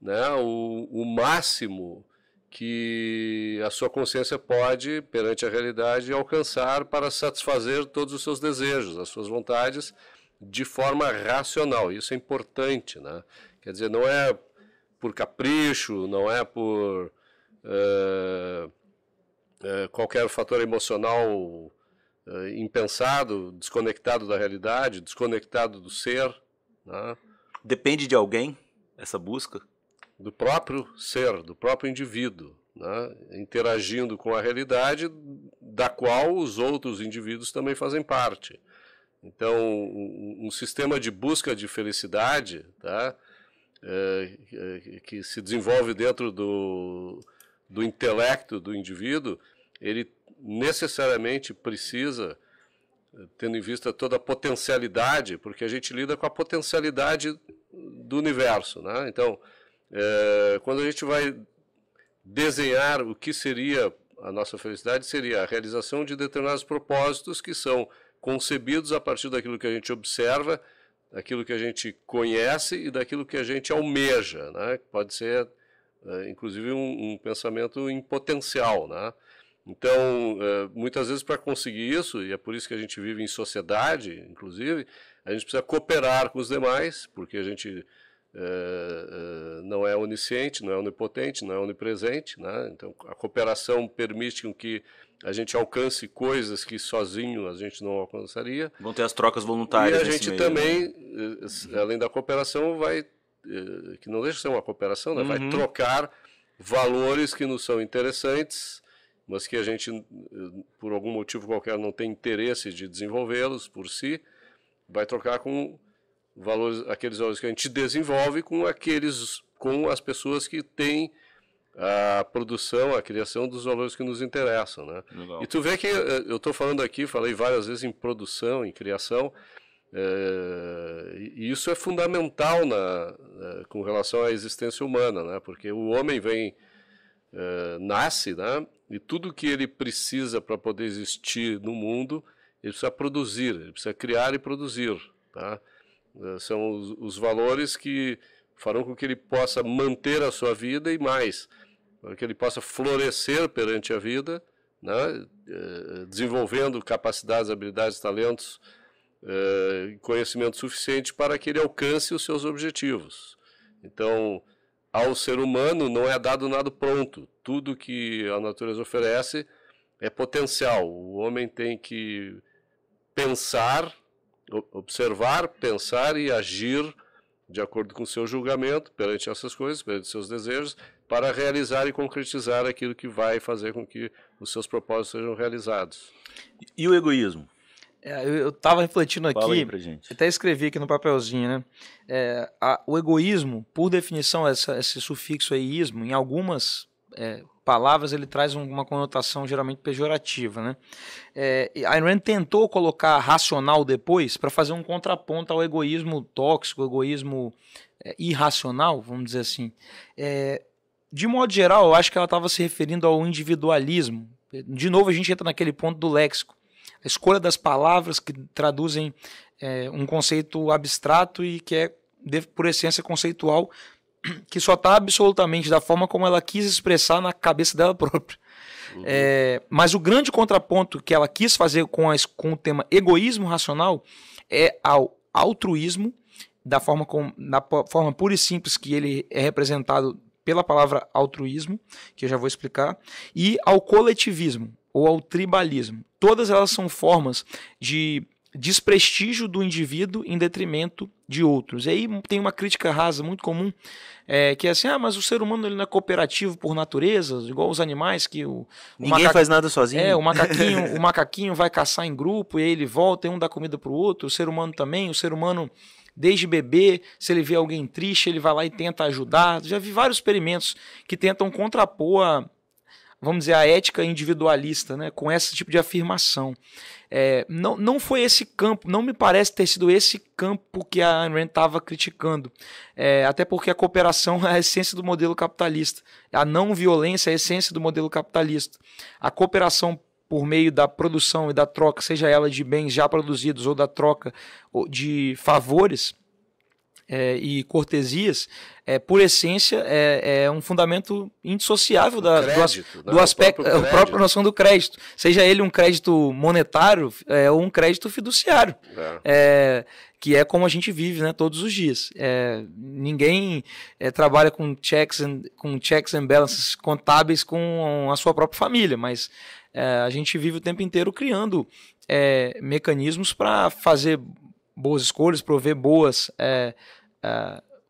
né, o máximo que a sua consciência pode, perante a realidade, alcançar para satisfazer todos os seus desejos, as suas vontades, de forma racional. Isso é importante, né? Quer dizer, não é por capricho, não é por qualquer fator emocional impensado, desconectado da realidade, desconectado do ser. Né? Depende de alguém, essa busca? Do próprio ser, do próprio indivíduo, né? Interagindo com a realidade da qual os outros indivíduos também fazem parte. Então, um sistema de busca de felicidade, tá? Que se desenvolve dentro do intelecto do indivíduo, ele necessariamente precisa, tendo em vista toda a potencialidade, porque a gente lida com a potencialidade do universo, né? Então, quando a gente vai desenhar o que seria a nossa felicidade, seria a realização de determinados propósitos que são concebidos a partir daquilo que a gente observa, daquilo que a gente conhece e daquilo que a gente almeja, né? Pode ser, inclusive, um pensamento em potencial, né? Então, muitas vezes para conseguir isso, e é por isso que a gente vive em sociedade, inclusive, a gente precisa cooperar com os demais, porque a gente não é onisciente, não é onipotente, não é onipresente, né? Então, a cooperação permite com que a gente alcance coisas que sozinho a gente não alcançaria. Vão ter as trocas voluntárias. E a gente também, além da cooperação, vai, que não deixa de ser uma cooperação, né? Vai trocar valores que nos são interessantes, mas que a gente, por algum motivo qualquer, não tem interesse de desenvolvê-los por si, vai trocar com valores, aqueles valores que a gente desenvolve com as pessoas que têm a produção, a criação dos valores que nos interessam, né? Legal. E tu vê que eu estou falando aqui, falei várias vezes em produção, em criação, e isso é fundamental com relação à existência humana, né? Porque o homem nasce, né? E tudo que ele precisa para poder existir no mundo, ele precisa produzir, ele precisa criar e produzir, tá? São os valores que farão com que ele possa manter a sua vida e mais, para que ele possa florescer perante a vida, né? Desenvolvendo capacidades, habilidades, talentos, conhecimento suficiente para que ele alcance os seus objetivos. Então, ao ser humano não é dado nada pronto. Tudo que a natureza oferece é potencial. O homem tem que pensar, observar, pensar e agir de acordo com o seu julgamento perante essas coisas, perante seus desejos, para realizar e concretizar aquilo que vai fazer com que os seus propósitos sejam realizados. E o egoísmo? Eu estava refletindo aqui, Fala aí pra gente. até escrevi aqui no papelzinho, né? O egoísmo, por definição, esse sufixo aí, ismo, em algumas palavras ele traz uma conotação geralmente pejorativa, né? Ayn Rand tentou colocar racional depois para fazer um contraponto ao egoísmo tóxico, egoísmo irracional, vamos dizer assim. De modo geral, eu acho que ela estava se referindo ao individualismo. De novo, a gente entra naquele ponto do léxico. A escolha das palavras que traduzem um conceito abstrato e que é, por essência, conceitual, que só está absolutamente da forma como ela quis expressar na cabeça dela própria. Mas o grande contraponto que ela quis fazer com o tema egoísmo racional é ao altruísmo, na forma pura e simples que ele é representado pela palavra altruísmo, que eu já vou explicar, e ao coletivismo, ou ao tribalismo. Todas elas são formas de desprestígio do indivíduo em detrimento de outros. E aí tem uma crítica rasa muito comum, que é assim, mas o ser humano ele não é cooperativo por natureza, igual os animais, que ninguém faz nada sozinho. O macaquinho vai caçar em grupo, e aí ele volta, e um dá comida para o outro, o ser humano também, o ser humano... Desde bebê, se ele vê alguém triste, ele vai lá e tenta ajudar. Já vi vários experimentos que tentam contrapor vamos dizer, a ética individualista, né, com esse tipo de afirmação. Não foi esse campo, não me parece ter sido esse campo que a Ayn Rand estava criticando. Até porque a cooperação é a essência do modelo capitalista. A não violência é a essência do modelo capitalista. A cooperação por meio da produção e da troca, seja ela de bens já produzidos ou da troca de favores e cortesias, por essência, é um fundamento indissociável do aspecto, a própria noção do crédito. Seja ele um crédito monetário ou um crédito fiduciário. Que é como a gente vive, né, todos os dias. Ninguém trabalha com checks and balances contábeis com a sua própria família, mas a gente vive o tempo inteiro criando mecanismos para fazer boas escolhas, prover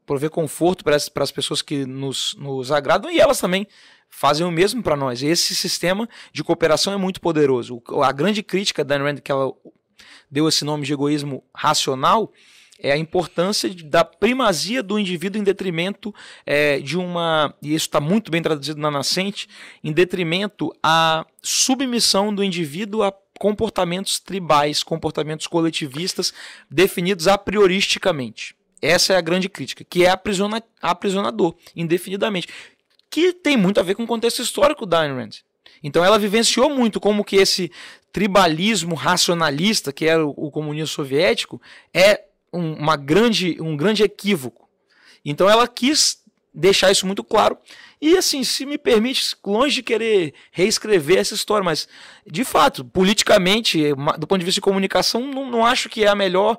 prover conforto para as pessoas que nos agradam, e elas também fazem o mesmo para nós. Esse sistema de cooperação é muito poderoso. A grande crítica da Ayn Rand, que ela deu esse nome de egoísmo racional, é a importância da primazia do indivíduo em detrimento de uma, e isso está muito bem traduzido na Nascente, em detrimento à submissão do indivíduo a comportamentos tribais, comportamentos coletivistas definidos a prioristicamente. Essa é a grande crítica, que é aprisionador, indefinidamente, que tem muito a ver com o contexto histórico da Ayn Rand. Então ela vivenciou muito como que esse tribalismo racionalista, que era o comunismo soviético, é um grande equívoco. Então ela quis deixar isso muito claro. E assim, se me permite, longe de querer reescrever essa história, mas de fato, politicamente, do ponto de vista de comunicação, não acho que é a melhor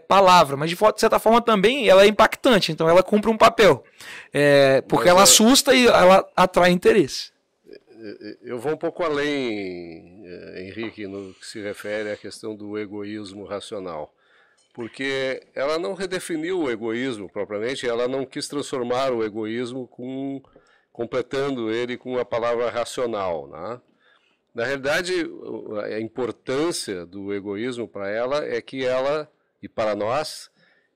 palavra, mas de certa forma também ela é impactante, então ela cumpre um papel, porque ela assusta e ela atrai interesse. Eu vou um pouco além, Henrique, no que se refere à questão do egoísmo racional. Porque ela não redefiniu o egoísmo propriamente, ela não quis transformar o egoísmo completando ele com a palavra racional, né? Na realidade, a importância do egoísmo para ela é que ela, e para nós,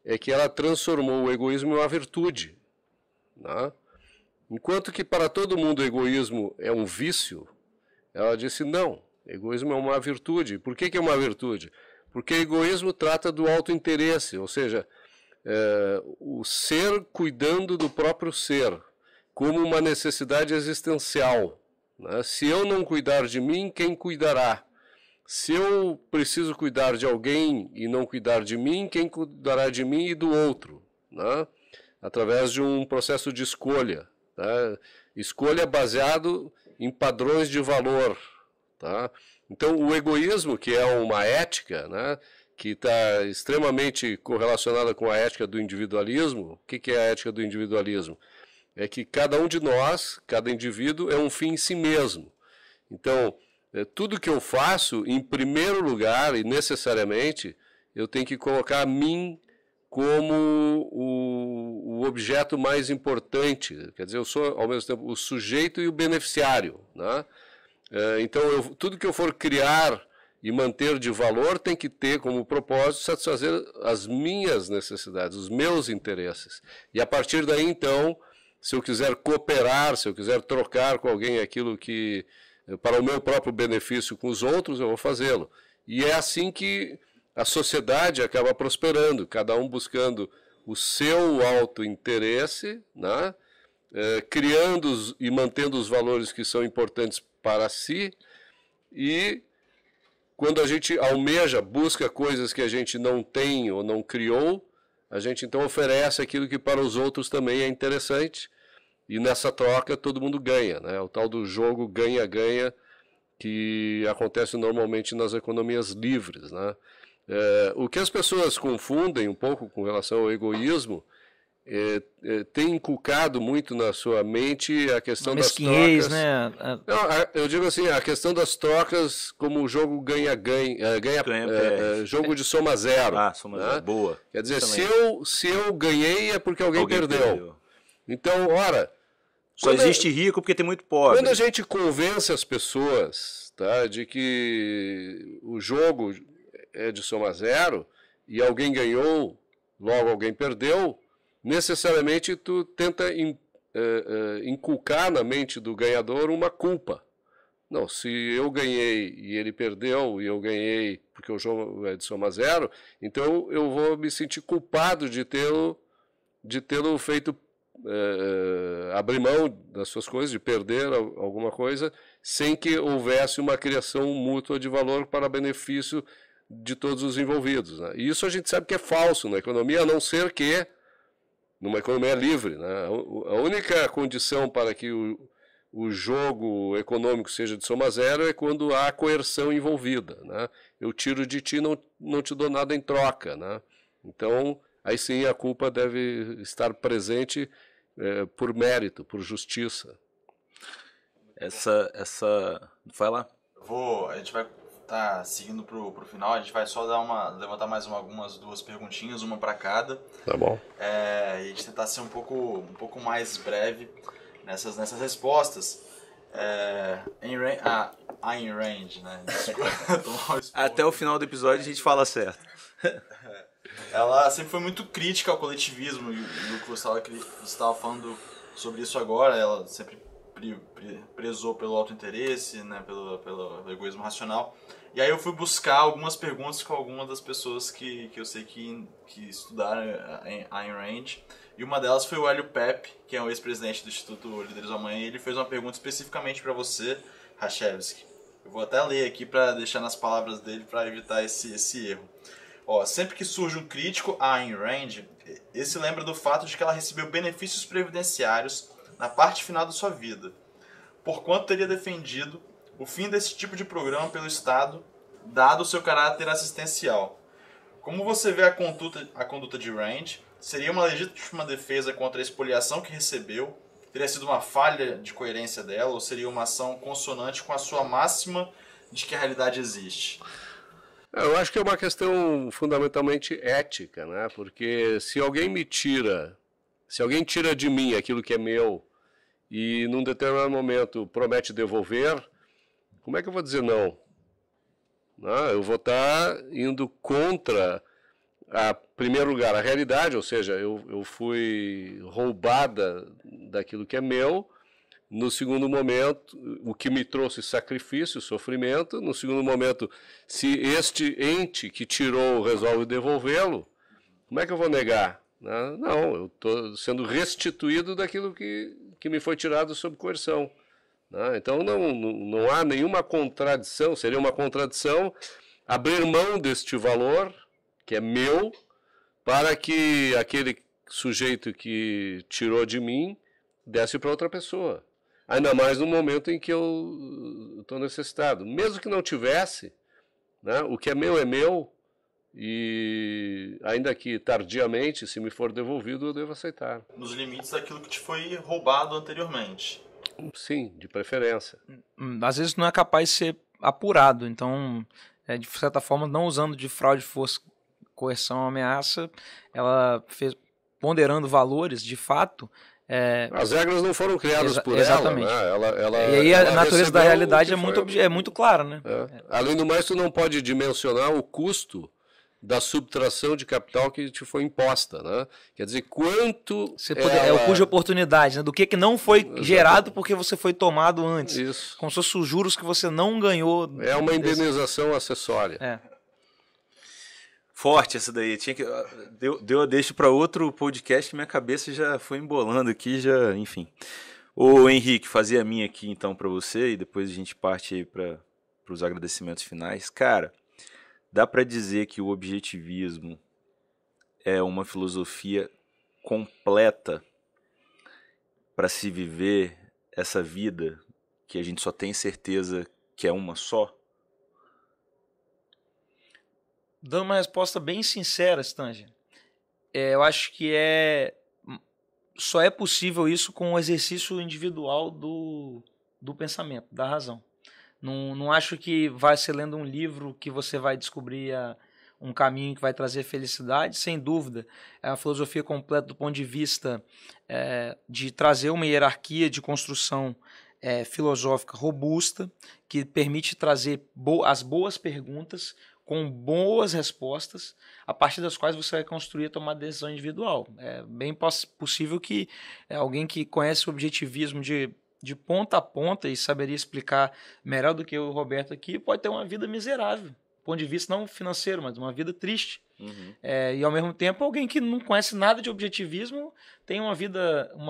é que ela transformou o egoísmo em uma virtude, né? Enquanto que para todo mundo o egoísmo é um vício, ela disse não, egoísmo é uma virtude. Por que é uma virtude? Porque egoísmo trata do autointeresse, ou seja, o ser cuidando do próprio ser, como uma necessidade existencial, né? Se eu não cuidar de mim, quem cuidará? Se eu preciso cuidar de alguém e não cuidar de mim, quem cuidará de mim e do outro, né? Através de um processo de escolha. tá? Escolha baseado em padrões de valor, tá? Então, o egoísmo, que é uma ética, né, que está extremamente correlacionada com a ética do individualismo. O que é a ética do individualismo? É que cada um de nós, cada indivíduo, é um fim em si mesmo. Então, tudo que eu faço, em primeiro lugar e necessariamente, eu tenho que colocar a mim como o objeto mais importante. Quer dizer, eu sou, ao mesmo tempo, o sujeito e o beneficiário, né? Então, tudo que eu for criar e manter de valor tem que ter como propósito satisfazer as minhas necessidades, os meus interesses. E a partir daí, então, se eu quiser cooperar, se eu quiser trocar com alguém aquilo que, para o meu próprio benefício com os outros, eu vou fazê-lo. E é assim que a sociedade acaba prosperando, cada um buscando o seu autointeresse, né? Criando e mantendo os valores que são importantes para si, e quando a gente almeja, busca coisas que a gente não tem ou não criou, a gente então oferece aquilo que para os outros também é interessante, e nessa troca todo mundo ganha, né? O tal do jogo ganha-ganha que acontece normalmente nas economias livres, né? O que as pessoas confundem um pouco com relação ao egoísmo tem inculcado muito na sua mente a questão das trocas. Né? Não, eu digo assim, a questão das trocas como o jogo jogo de soma zero. Soma né? zero, boa. Quer dizer, se eu ganhei é porque alguém perdeu. Então, ora... Só existe rico porque tem muito pobre. Quando a gente convence as pessoas, tá, de que o jogo é de soma zero e alguém ganhou, logo alguém perdeu, necessariamente tu tenta inculcar na mente do ganhador uma culpa. Não, se eu ganhei e ele perdeu e eu ganhei porque o jogo é de soma zero, então eu vou me sentir culpado de tê-lo feito abrir mão das suas coisas, de perder alguma coisa, sem que houvesse uma criação mútua de valor para benefício de todos os envolvidos. Né? E isso a gente sabe que é falso na economia, a não ser que numa economia livre. Né? A única condição para que o jogo econômico seja de soma zero é quando há coerção envolvida. Né? Eu tiro de ti, não te dou nada em troca. Né? Então, aí sim a culpa deve estar presente por mérito, por justiça. Vai lá. A gente vai estar seguindo pro final, a gente vai só levantar mais algumas duas perguntinhas, uma para cada. Tá bom. E a gente tentar ser um pouco mais breve nessas respostas. Ayn Rand, né? Até o final do episódio a gente fala certo. Ela sempre foi muito crítica ao coletivismo, e o que você estava falando sobre isso agora, ela sempre prezou pelo autointeresse, né, pelo egoísmo racional. E aí eu fui buscar algumas perguntas com algumas das pessoas que eu sei que estudaram Ayn Rand, e uma delas foi o Hélio Pepe, que é o ex-presidente do Instituto Líderes do Amanhã, e ele fez uma pergunta especificamente para você, Rachevsky. Eu vou até ler aqui para deixar nas palavras dele para evitar esse erro. Sempre que surge um crítico a Ayn Rand, esse lembra do fato de que ela recebeu benefícios previdenciários na parte final da sua vida, porquanto teria defendido o fim desse tipo de programa pelo Estado, dado o seu caráter assistencial. Como você vê a conduta de Rand? Seria uma legítima defesa contra a expoliação que recebeu? Teria sido uma falha de coerência dela? Ou seria uma ação consonante com a sua máxima de que a realidade existe? Eu acho que é uma questão fundamentalmente ética, né? Porque se alguém tira de mim aquilo que é meu e num determinado momento promete devolver, como é que eu vou dizer não? Eu vou estar indo contra, em primeiro lugar, a realidade, ou seja, eu fui roubada daquilo que é meu. No segundo momento, o que me trouxe sacrifício, sofrimento. No segundo momento, se este ente que tirou resolve devolvê-lo, como é que eu vou negar? Não, eu estou sendo restituído daquilo que me foi tirado sob coerção. Então não há nenhuma contradição, seria uma contradição abrir mão deste valor, que é meu, para que aquele sujeito que tirou de mim desse para outra pessoa. Ainda mais no momento em que eu estou necessitado. Mesmo que não tivesse, né, o que é meu, e ainda que tardiamente, se me for devolvido, eu devo aceitar. Nos limites daquilo que te foi roubado anteriormente. Sim, de preferência. Às vezes não é capaz de ser apurado, então, de certa forma, não usando de fraude, força, coerção, ameaça, ela fez, ponderando valores, de fato... As regras não foram criadas por exatamente. ela, né? E aí a natureza da realidade é muito clara, né? Além do mais, tu não pode dimensionar o custo da subtração de capital que te foi imposta, né? Quer dizer, quanto... É o custo de oportunidade, né? Do que não foi gerado porque você foi tomado antes. Isso. Como se fosse os juros que você não ganhou. É uma indenização acessória. Forte essa daí. Deu a deixa para outro podcast que minha cabeça já foi embolando aqui, enfim. Ô Henrique, fazia a minha aqui então para você e depois a gente parte aí para os agradecimentos finais. Cara, dá para dizer que o objetivismo é uma filosofia completa para se viver essa vida que a gente só tem certeza que é uma só? Dando uma resposta bem sincera, Stanger, eu acho que só é possível isso com o exercício individual do pensamento, da razão. Não acho que vai ser lendo um livro que você vai descobrir um caminho que vai trazer felicidade. Sem dúvida, é uma filosofia completa do ponto de vista de trazer uma hierarquia de construção filosófica robusta, que permite trazer as boas perguntas com boas respostas, a partir das quais você vai construir a tomada de decisão individual. É bem possível que alguém que conhece o objetivismo de ponta a ponta e saberia explicar melhor do que o Roberto aqui, pode ter uma vida miserável, do ponto de vista não financeiro, mas uma vida triste. Uhum. E ao mesmo tempo alguém que não conhece nada de objetivismo tem uma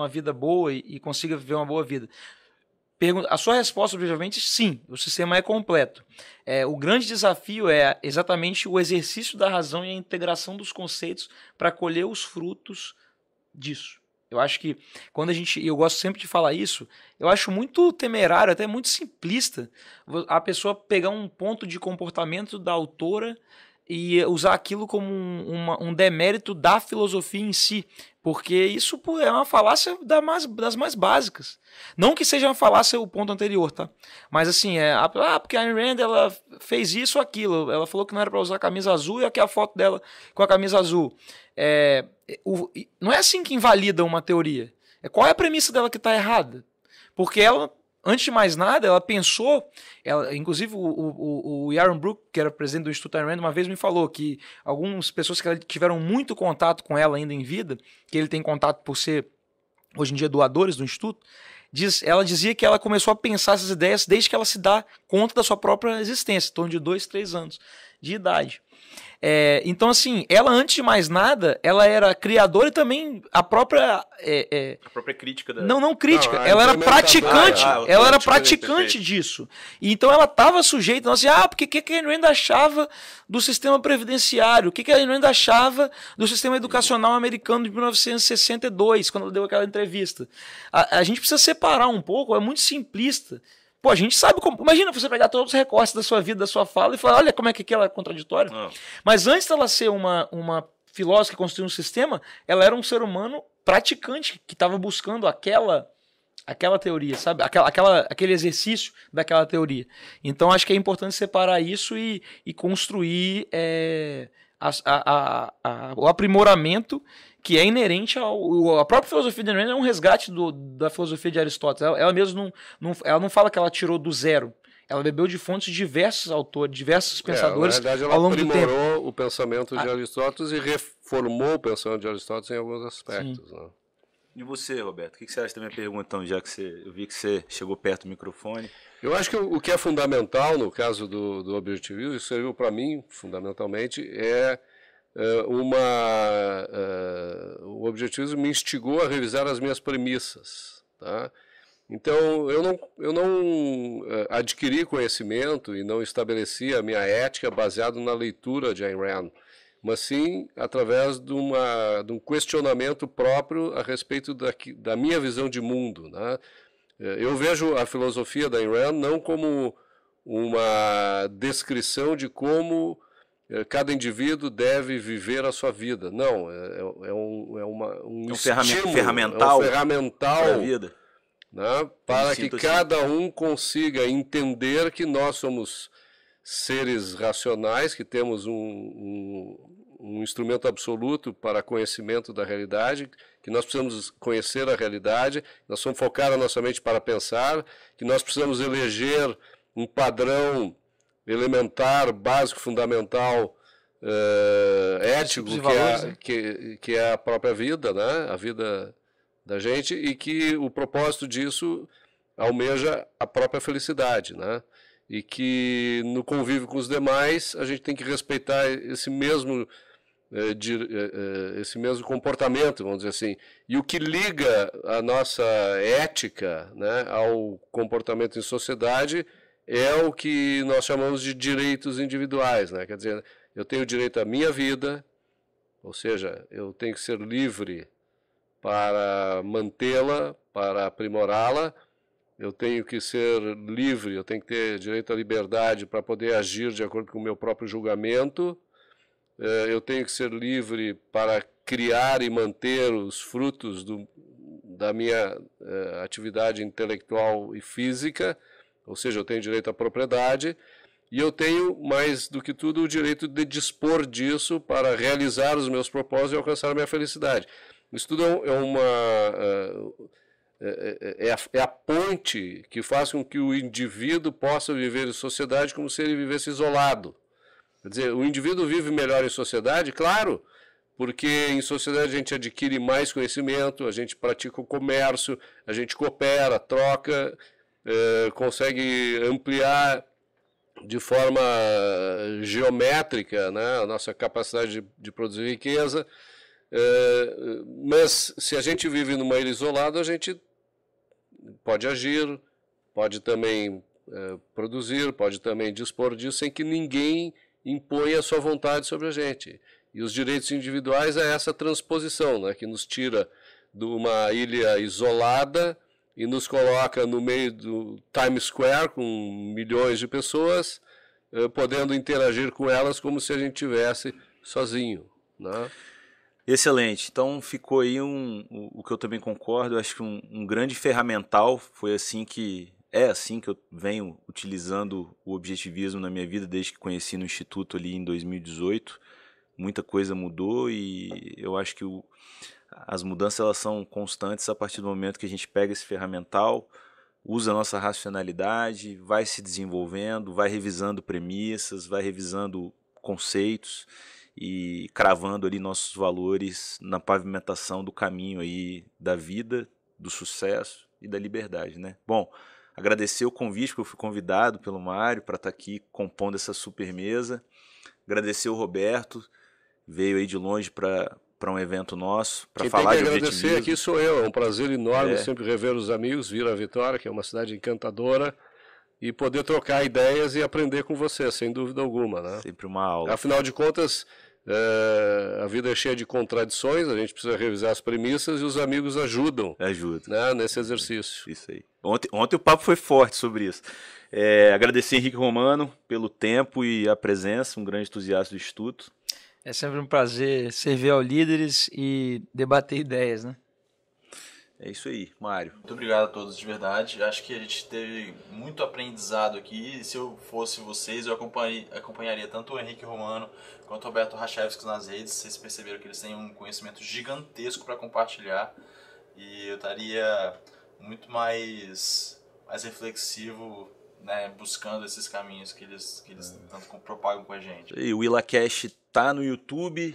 vida boa e consiga viver uma boa vida. A sua resposta, objetivamente, sim, o sistema é completo. O grande desafio é exatamente o exercício da razão e a integração dos conceitos para colher os frutos disso. Eu acho que quando eu gosto sempre de falar isso, eu acho muito temerário, até muito simplista, a pessoa pegar um ponto de comportamento da autora e usar aquilo como um demérito da filosofia em si, porque isso é uma falácia das mais básicas. Não que seja uma falácia o ponto anterior, tá? Mas assim, porque a Ayn Rand ela fez isso ou aquilo, ela falou que não era para usar camisa azul e aqui a foto dela com a camisa azul. Não é assim que invalida uma teoria. Qual é a premissa dela que está errada? Porque ela, antes de mais nada, ela pensou, inclusive o Yaron Brook, que era presidente do Instituto Ayn Rand, uma vez me falou que algumas pessoas que tiveram muito contato com ela ainda em vida, que ele tem contato por ser, hoje em dia, doadores do Instituto, ela dizia que ela começou a pensar essas ideias desde que ela se dá conta da sua própria existência, em torno de 2, 3 anos de idade. Então, assim, ela, antes de mais nada, ela era criadora e também a própria... A própria crítica da... Não crítica. Ela era praticante. Ela era praticante disso. E então ela estava sujeita... porque o que a Ayn Rand achava do sistema previdenciário? O que a Ayn Rand achava do sistema educacional americano de 1962, quando ela deu aquela entrevista? A gente precisa separar um pouco, é muito simplista. Pô, a gente sabe como... Imagina você pegar todos os recortes da sua vida, da sua fala e falar, olha como é que ela é contraditória. Mas antes dela ser uma filósofa que construiu um sistema, ela era um ser humano praticante, que estava buscando aquela teoria, sabe? Aquele exercício daquela teoria. Então, acho que é importante separar isso e construir o aprimoramento que é inerente a própria filosofia de Ayn Rand é um resgate da filosofia de Aristóteles. Ela mesmo ela não fala que ela tirou do zero. Ela bebeu de fontes de diversos autores, diversos pensadores na verdade, ao longo do tempo. Ela aprimorou o pensamento de Aristóteles e reformou o pensamento de Aristóteles em alguns aspectos. Né? E você, Roberto? O que você acha da minha pergunta, então, já que eu vi que você chegou perto do microfone? Eu acho que o que é fundamental no caso do objetivismo, isso serviu para mim, fundamentalmente, o objetivismo me instigou a revisar as minhas premissas, tá? Então, eu não adquiri conhecimento e não estabeleci a minha ética baseado na leitura de Ayn Rand, mas sim através de um questionamento próprio a respeito da minha visão de mundo, né? Eu vejo a filosofia da Ayn Rand não como uma descrição de como cada indivíduo deve viver a sua vida. Não, é um estímulo, ferramental para a vida, né, para que cada um consiga entender que nós somos seres racionais, que temos um instrumento absoluto para conhecimento da realidade, que nós precisamos conhecer a realidade, nós vamos focar a nossa mente para pensar, que nós precisamos eleger um padrão elementar, básico, fundamental, ético, que é a própria vida, né? A vida da gente, e que o propósito disso almeja a própria felicidade, né? E que no convívio com os demais a gente tem que respeitar esse mesmo comportamento, vamos dizer assim. E o que liga a nossa ética, né, ao comportamento em sociedade é o que nós chamamos de direitos individuais, né? Quer dizer, eu tenho direito à minha vida, ou seja, eu tenho que ser livre para mantê-la, para aprimorá-la. Eu tenho que ser livre, eu tenho que ter direito à liberdade para poder agir de acordo com o meu próprio julgamento. Eu tenho que ser livre para criar e manter os frutos da minha atividade intelectual e física, ou seja, eu tenho direito à propriedade, e eu tenho, mais do que tudo, o direito de dispor disso para realizar os meus propósitos e alcançar a minha felicidade. Isso tudo é a ponte que faz com que o indivíduo possa viver em sociedade como se ele vivesse isolado. Quer dizer, o indivíduo vive melhor em sociedade, claro, porque em sociedade a gente adquire mais conhecimento, a gente pratica o comércio, a gente coopera, troca, consegue ampliar de forma geométrica, né, a nossa capacidade de produzir riqueza. Mas se a gente vive numa ilha isolada, a gente pode agir, pode também produzir, pode também dispor disso sem que ninguém imponha a sua vontade sobre a gente. E os direitos individuais é essa transposição, né, que nos tira de uma ilha isolada e nos coloca no meio do Times Square com milhões de pessoas, podendo interagir com elas como se a gente estivesse sozinho, né? Excelente. Então ficou aí o que eu também concordo, eu acho que um grande ferramental, é assim que eu venho utilizando o objetivismo na minha vida desde que conheci no Instituto ali em 2018. Muita coisa mudou e eu acho que as mudanças elas são constantes a partir do momento que a gente pega esse ferramental, usa a nossa racionalidade, vai se desenvolvendo, vai revisando premissas, vai revisando conceitos e cravando ali nossos valores na pavimentação do caminho aí da vida, do sucesso e da liberdade, né? Bom, agradecer o convite, porque eu fui convidado pelo Mário para estar aqui compondo essa super mesa. Agradecer o Roberto, veio aí de longe para um evento nosso, para falar de objetivismo. Quem tem que agradecer aqui sou eu, é um prazer enorme sempre rever os amigos, vir a Vitória, que é uma cidade encantadora, e poder trocar ideias e aprender com você, sem dúvida alguma, né? Sempre uma aula. Afinal de contas, a vida é cheia de contradições, a gente precisa revisar as premissas e os amigos ajudam. Né, nesse exercício. Isso aí. Ontem o papo foi forte sobre isso. Agradecer Henrique Romano pelo tempo e a presença, um grande entusiasta do Instituto. É sempre um prazer servir ao Líderes e debater ideias, né? É isso aí, Mário. Muito obrigado a todos de verdade. Acho que a gente teve muito aprendizado aqui. Se eu fosse vocês, eu acompanharia tanto o Henrique Romano quanto o Roberto Rachevski nas redes. Vocês perceberam que eles têm um conhecimento gigantesco para compartilhar. E eu estaria muito mais reflexivo, né, buscando esses caminhos que eles tanto propagam com a gente. E o IlaCast tá no YouTube,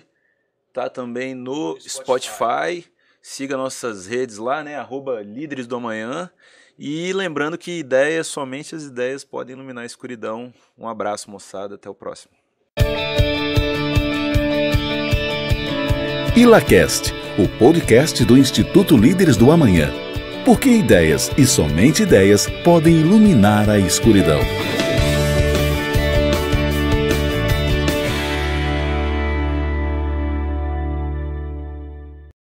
tá também no Spotify. Siga nossas redes lá, né? @Líderes do Amanhã. E lembrando que somente as ideias podem iluminar a escuridão. Um abraço, moçada. Até o próximo. IlaCast, o podcast do Instituto Líderes do Amanhã. Porque ideias e somente ideias podem iluminar a escuridão.